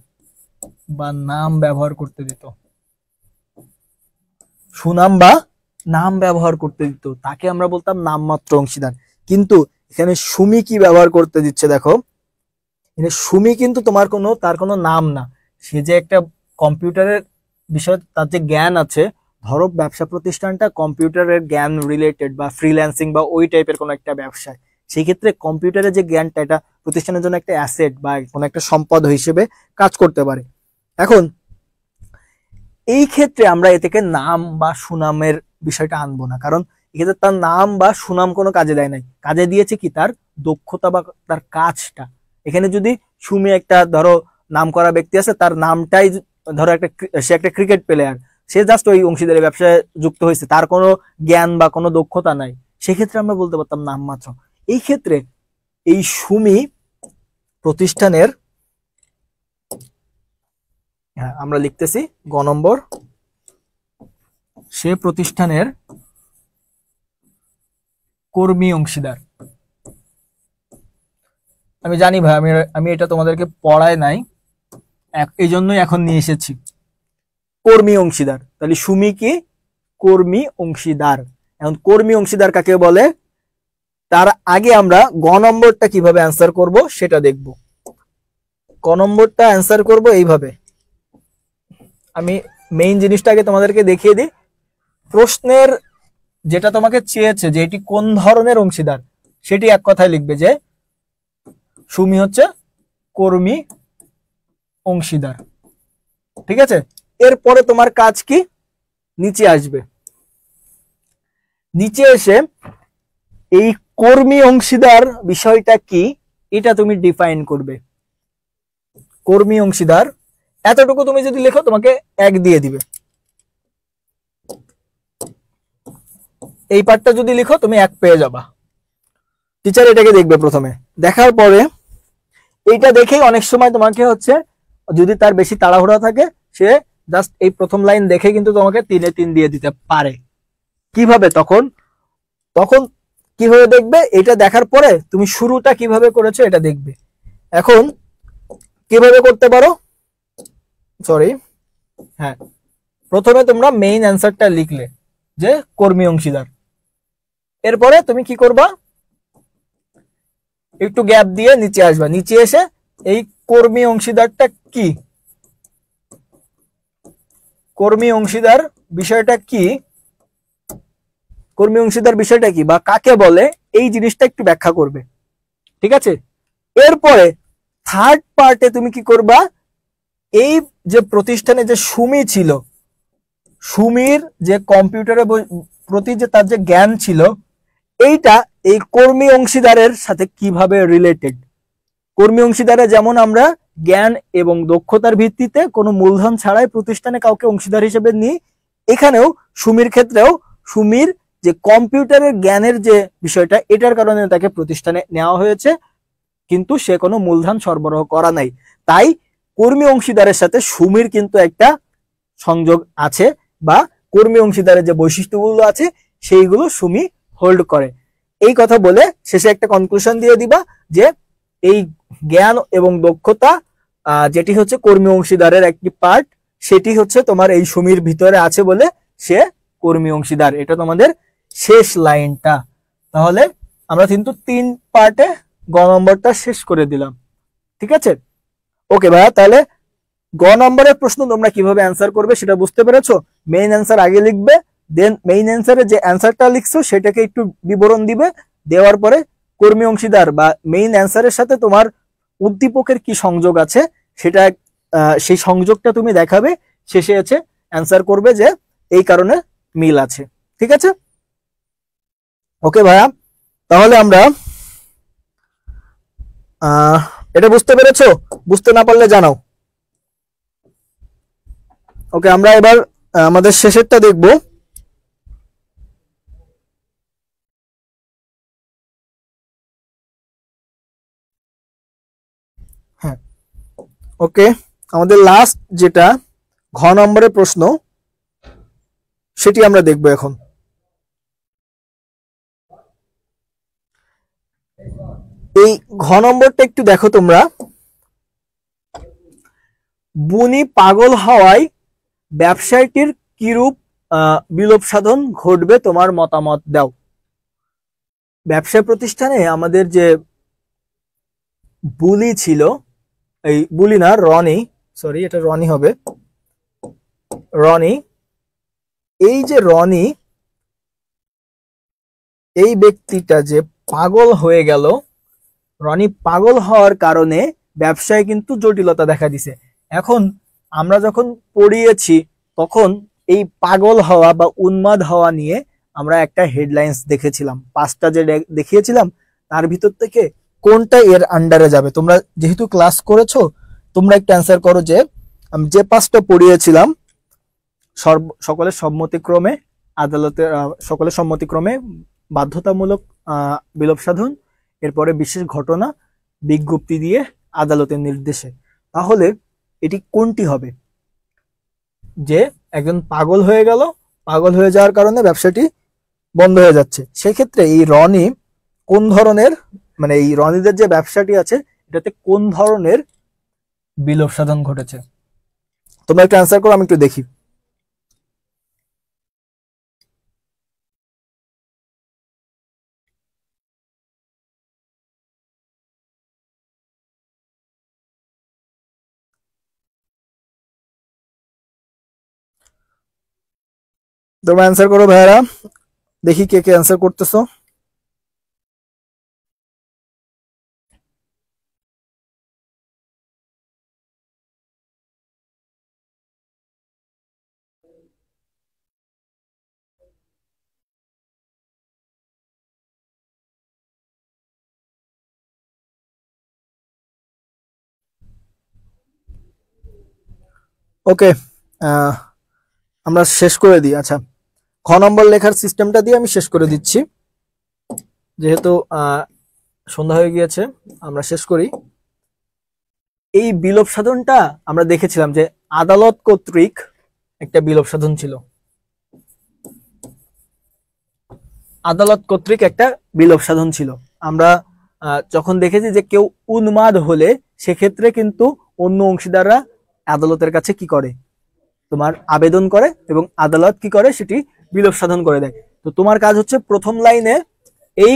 বা নাম ব্যবহার করতে দিত, সুনাম বা নাম ব্যবহার করতে দিত, তাকে আমরা বলতাম নামমাত্র অংশীদার। কিন্তু এখানে সুমি কি ব্যবহার করতে দিচ্ছে দেখো, এখানে সুমি কিন্তু তার কোনো নাম না, সে যে একটা কম্পিউটারের বিষয়ে তার যে জ্ঞান আছে, ধরো ব্যবসা প্রতিষ্ঠানটা কম্পিউটারের জ্ঞান রিলেটেড বা ফ্রিল্যান্সিং বা ওই টাইপের কোনো একটা ব্যবসায়, সেই ক্ষেত্রে কম্পিউটারের যে জ্ঞানটা, এটা প্রতিষ্ঠানের জন্য একটা অ্যাসেট বা কোনো একটা সম্পদ হিসেবে কাজ করতে পারে। এখন এই ক্ষেত্রে আমরা এ থেকে নাম বা সুনামের বিষয়টা আনবো না, কারণ এক্ষেত্রে তার নাম বা সুনাম কোনো কাজে দেয় নাই, কাজে দিয়েছে কি তার দক্ষতা বা তার কাজটা। এখানে যদি সুমি একটা ধরো নাম করা ব্যক্তি আছে, তার নামটাই ধরো সে একটা ক্রিকেট প্লেয়ার, সে জাস্ট ওই অংশীদারি ব্যবসায় যুক্ত হয়েছে, তার কোনো জ্ঞান বা কোনো দক্ষতা নাই, সেক্ষেত্রে আমরা বলতে পারতাম নাম মাত্র। এই ক্ষেত্রে এই সুমি প্রতিষ্ঠানের, হ্যাঁ আমরা লিখতেছি গ নম্বর, সে প্রতিষ্ঠানের কর্মী অংশীদার। আমি জানি ভাই, আমি এটা তোমাদেরকে পড়ায় নাই, এই জন্যই এখন নিয়ে এসেছি কর্মী অংশীদার। তাহলে সুমি কি কর্মী অংশীদার। এখন কর্মী অংশীদার কাকে বলে, তার আগে আমরা গ নম্বরটা কিভাবে অ্যান্সার করব সেটা দেখব। ক নম্বরটা অ্যান্সার করব এইভাবে, আমি মেইন জিনিসটা আগে তোমাদেরকে দেখিয়ে দিই। প্রশ্নের যেটা তোমাকে চেয়েছে যে এটি কোন ধরনের অংশীদার, সেটি এক কথায় লিখবে যে সুমি হচ্ছে কর্মী অংশীদার। ঠিক আছে, এরপরে তোমার কাজ কি, নিচে আসবে, নিচে এসে এই কর্মী অংশীদার বিষয়টা কি এটা তুমি ডিফাইন করবে। কর্মী অংশীদার এতটুকু তুমি যদি লেখো তোমাকে 1 দিয়ে দিবে, এই পার্টটা যদি লিখো তুমি 1 পেয়ে যাবা। টিচার এটাকে দেখবে, প্রথমে দেখার পরে এইটা দেখেই অনেক সময় তোমাকে যদি তার বেশি তাড়াহুড়া থাকে, সে জাস্ট এই প্রথম লাইন দেখে কিন্তু তোমাকে 3-এ 3 দিয়ে দিতে পারে। কিভাবে তখন তখন কিভাবে দেখবে, এটা দেখার পরে তুমি শুরুটা কিভাবে করেছো এটা দেখবে। এখন কিভাবে করতে পারো, সরি, হ্যাঁ, প্রথমে তোমরা মেইন অ্যান্সারটা লিখলে যে কর্মী অংশীদার, এরপরে তুমি কি করবা, একটু গ্যাপ দিয়ে নিচে আসবা, নিচে এসে এই কর্মী অংশীদারটা কি, কর্মী অংশীদার বিষয়টা কি, কর্মী অংশীদার বিষয়টা কি বা কাকে বলে, এই জিনিসটা একটু ব্যাখ্যা করবে। ঠিক আছে, এরপরে থার্ড পার্টে তুমি কি করবা, এই যে প্রতিষ্ঠানে যে সুমি ছিল, সুমির যে কম্পিউটারের প্রতি যে তার যে জ্ঞান ছিল, এইটা এই কর্মী অংশীদারের সাথে কিভাবে রিলেটেড। কর্মী অংশীদারে যেমন আমরা জ্ঞান এবং দক্ষতার ভিত্তিতে কোনো মূলধন ছাড়াই প্রতিষ্ঠানে কাউকে অংশীদার হিসেবে নিই, এখানেও সুমির ক্ষেত্রেও সুমির যে কম্পিউটারের জ্ঞানের যে বিষয়টা, এটার কারণে তাকে প্রতিষ্ঠানে নেওয়া হয়েছে, কিন্তু সে কোনো মূলধন সরবরাহ করা নাই। তাই কর্মী অংশীদারের সাথে সুমির কিন্তু একটা সংযোগ আছে, বা কর্মী অংশীদারের যে বৈশিষ্ট্যগুলো আছে সেইগুলো সুমি হোল্ড করে। এই কথা বলে শেষে একটা কনক্লুশন দিয়ে দিবা যে এই জ্ঞান এবং দক্ষতা যেটি হচ্ছে কর্মী অংশীদারের একটি পার্ট, সেটি হচ্ছে তোমার এই সুমির ভিতরে আছে বলে সে কর্মী অংশীদার। এটা তোমাদের শেষ লাইনটা। তাহলে আমরা কিন্তু 3 পার্টে গ নম্বরটা শেষ করে দিলাম। ঠিক আছে, ওকে ভাইয়া, তাহলে গ নম্বরের প্রশ্ন তোমরা কিভাবে অ্যান্সার করবে সেটা বুঝতে পেরেছো। মেইন অ্যান্সার আগে লিখবে, দেন মেইন অ্যান্সারে যে অ্যান্সারটা লিখছো সেটাকে একটু বিবরণ দিবে, দেওয়ার পরে কর্মী অংশীদার বা মেইন অ্যান্সারের সাথে তোমার উদ্দীপকের কি সংযোগ আছে সেটা সেই সংযোগটা তুমি দেখাবে, শেষে আছে অ্যান্সার করবে যে এই কারণে মিল আছে। ঠিক আছে, ওকে ভাইয়া, তাহলে আমরা এটা বুঝতে পেরেছো? বুঝতে না পারলে জানাও। ওকে, আমরা এবার আমাদের শেষেরটা দেখব। হ্যাঁ, ওকে, আমাদের লাস্ট যেটা ঘ নম্বরের প্রশ্ন সেটি আমরা দেখব এখন। এই ঘ নম্বরটা একটু দেখো তোমরা। বুনি পাগল হওয়ায় ব্যবসায়ীটির কিরূপ বিলোপ সাধন ঘটবে, তোমার মতামত দাও। ব্যবসা প্রতিষ্ঠানে আমাদের যে বুলি ছিল, এই বুলি না, রনি, সরি এটা রনি হবে, রনি, এই যে রনি, এই ব্যক্তিটা যে পাগল হয়ে গেল, রনি পাগল হওয়ার কারণে ব্যবসায় কিন্তু জটিলতা দেখা দিছে। এখন আমরা যখন পড়িয়েছি তখন এই পাগল হওয়া বা উন্মাদ হওয়া নিয়ে আমরা একটা হেডলাইন্স দেখেছিলাম, 5টা যে দেখিয়েছিলাম তার ভিতর থেকে কোনটা এর আন্ডারে যাবে। তোমরা যেহেতু ক্লাস করেছো, তোমরা একটু অ্যান্সার করো যে আমি যে 5টা পড়িয়েছিলাম, সকলের সম্মতিক্রমে আদালতের, সকলের সম্মতিক্রমে বাধ্যতামূলক বিলোপ সাধন, এরপরে বিশেষ ঘটনা, বিজ্ঞপ্তি দিয়ে আদালতের নির্দেশে, তাহলে এটি কোনটি হবে? যে একজন পাগল হয়ে গেল, পাগল হয়ে যাওয়ার কারণে ব্যবসাটি বন্ধ হয়ে যাচ্ছে, সেক্ষেত্রে এই রনি কোন ধরনের, মানে এই রনিদের যে ব্যবসাটি আছে এটাতে কোন ধরনের বিলোপ সাধন ঘটেছে? তোমরা একটু অ্যান্সার করো, আমি একটু দেখি। তোমরা অ্যান্সার করো ভাইয়ারা, দেখি কে কে অ্যান্সার করতেছো। ওকে, আমরা শেষ করে দিই। আচ্ছা, খ নম্বর লেখার সিস্টেমটা দিয়ে আমি শেষ করে দিচ্ছি, যেহেতু সন্ধ্যা হয়ে গিয়েছে, আমরা শেষ করি। এই বিলোপ সাধনটা আমরা দেখেছিলাম যে আদালত কর্তৃক একটা বিলোপ সাধন ছিল, আদালত কর্তৃক একটা বিলোপ সাধন ছিল। আমরা যখন দেখেছি যে কেউ উন্মাদ হলে সেক্ষেত্রে কিন্তু অন্য অংশীদাররা আদালতের কাছে কি করে, তোমার আবেদন করে এবং আদালত কি করে, সেটি বিলোপ সাধন করে দেয়। তো তোমার কাজ হচ্ছে প্রথম লাইনে এই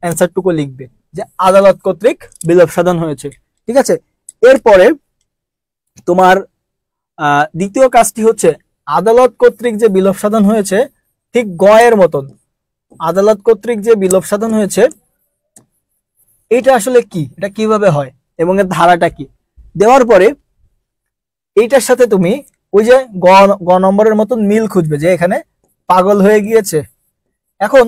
অ্যান্সারটুকু লিখবে যে আদালত কর্তৃক বিলোপ সাধন হয়েছে। ঠিক আছে, এরপরে তোমার দ্বিতীয় কাজটি হচ্ছে আদালত কর্তৃক যে বিলোপ সাধন হয়েছে ঠিক গয়ের মতন আদালত কর্তৃক যে বিলোপ সাধন হয়েছে এটা আসলে কি, এটা কিভাবে হয় এবং এর ধারাটা কি দেওয়ার পরে এইটার সাথে তুমি ওই যে গ নম্বরের মতন মিল খুঁজবে যে এখানে পাগল হয়ে গিয়েছে। এখন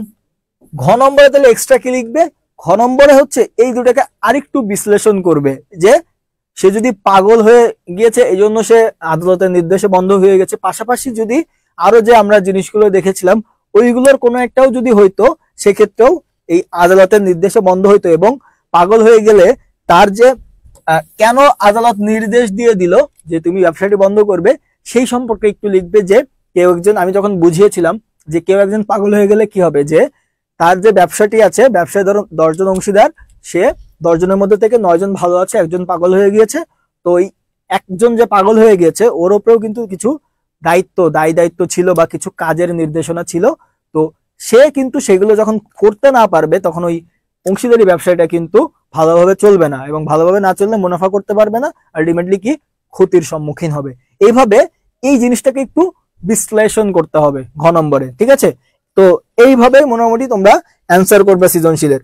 ঘ নম্বরে তাহলে এক্সট্রা কি লিখবে, ঘ নম্বরে হচ্ছে এই দুটাকে আরেকটু বিশ্লেষণ করবে যে সে যদি পাগল হয়ে গিয়েছে এই জন্য সে আদালতের নির্দেশে বন্ধ হয়ে গেছে, পাশাপাশি যদি আরো যে আমরা জিনিসগুলো দেখেছিলাম ওইগুলোর কোনো একটাও যদি হইতো সেক্ষেত্রেও এই আদালতের নির্দেশে বন্ধ হইতো, এবং পাগল হয়ে গেলে তার যে কেন আদালত নির্দেশ দিয়ে দিল যে তুমি ব্যবসাটি বন্ধ করবে সেই সম্পর্কে একটু লিখবে যে কেউ একজন, আমি যখন বুঝিয়েছিলাম যে কেউ একজন পাগল হয়ে গেলে কি হবে, যে তার যে ব্যবসাটি আছে ব্যবসায় ধরো 10 জন অংশীদার, সে 10 জনের মধ্যে থেকে 9 জন ভালো আছে, একজন পাগল হয়ে গিয়েছে। তো ওই একজন যে পাগল হয়ে গিয়েছে ওর উপরেও কিন্তু কিছু দায়িত্ব ছিল বা কিছু কাজের নির্দেশনা ছিল। তো সে কিন্তু সেগুলো যখন করতে না পারবে তখন ওই অংশীদারি ব্যবসাটা কিন্তু ভালোভাবে চলবে না, এবং ভালোভাবে না চললে মুনাফা করতে পারবে না, আলটিমেটলি কি ক্ষতির সম্মুখীন হবে। এইভাবে এই জিনিসটাকে একটু বিশ্লেষণ করতে হবে ঘ নম্বরে। ঠিক আছে, তো এইভাবে মোটামুটি তোমরা অ্যান্সার করবে সৃজনশীলের।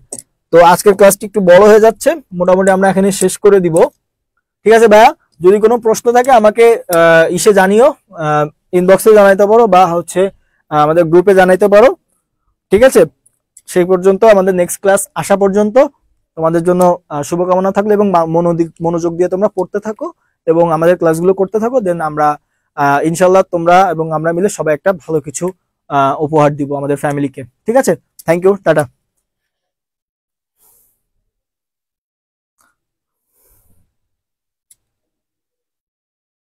তো আজকের ক্লাসটি একটু বড় হয়ে যাচ্ছে, মোটামুটি আমরা এখানে শেষ করে দিব। ঠিক আছে ভাইয়া, যদি কোনো প্রশ্ন থাকে আমাকে ইসে জানিও, ইনবক্সে জানাইতে পারো বা হচ্ছে আমাদের গ্রুপে জানাইতে পারো। ঠিক আছে, সেই পর্যন্ত আমাদের নেক্সট ক্লাস আসা পর্যন্ত তোমাদের জন্য শুভকামনা থাকলো, এবং মনোযোগ দিয়ে তোমরা পড়তে থাকো এবং আমাদের ক্লাসগুলো করতে থাকো। দেন আমরা ইনশাল্লাহ তোমরা এবং আমরা মিলে সবাই একটা ভালো কিছু উপহার দিব আমাদের ফ্যামিলিকে। ঠিক আছে, থ্যাংক ইউ, টাটা।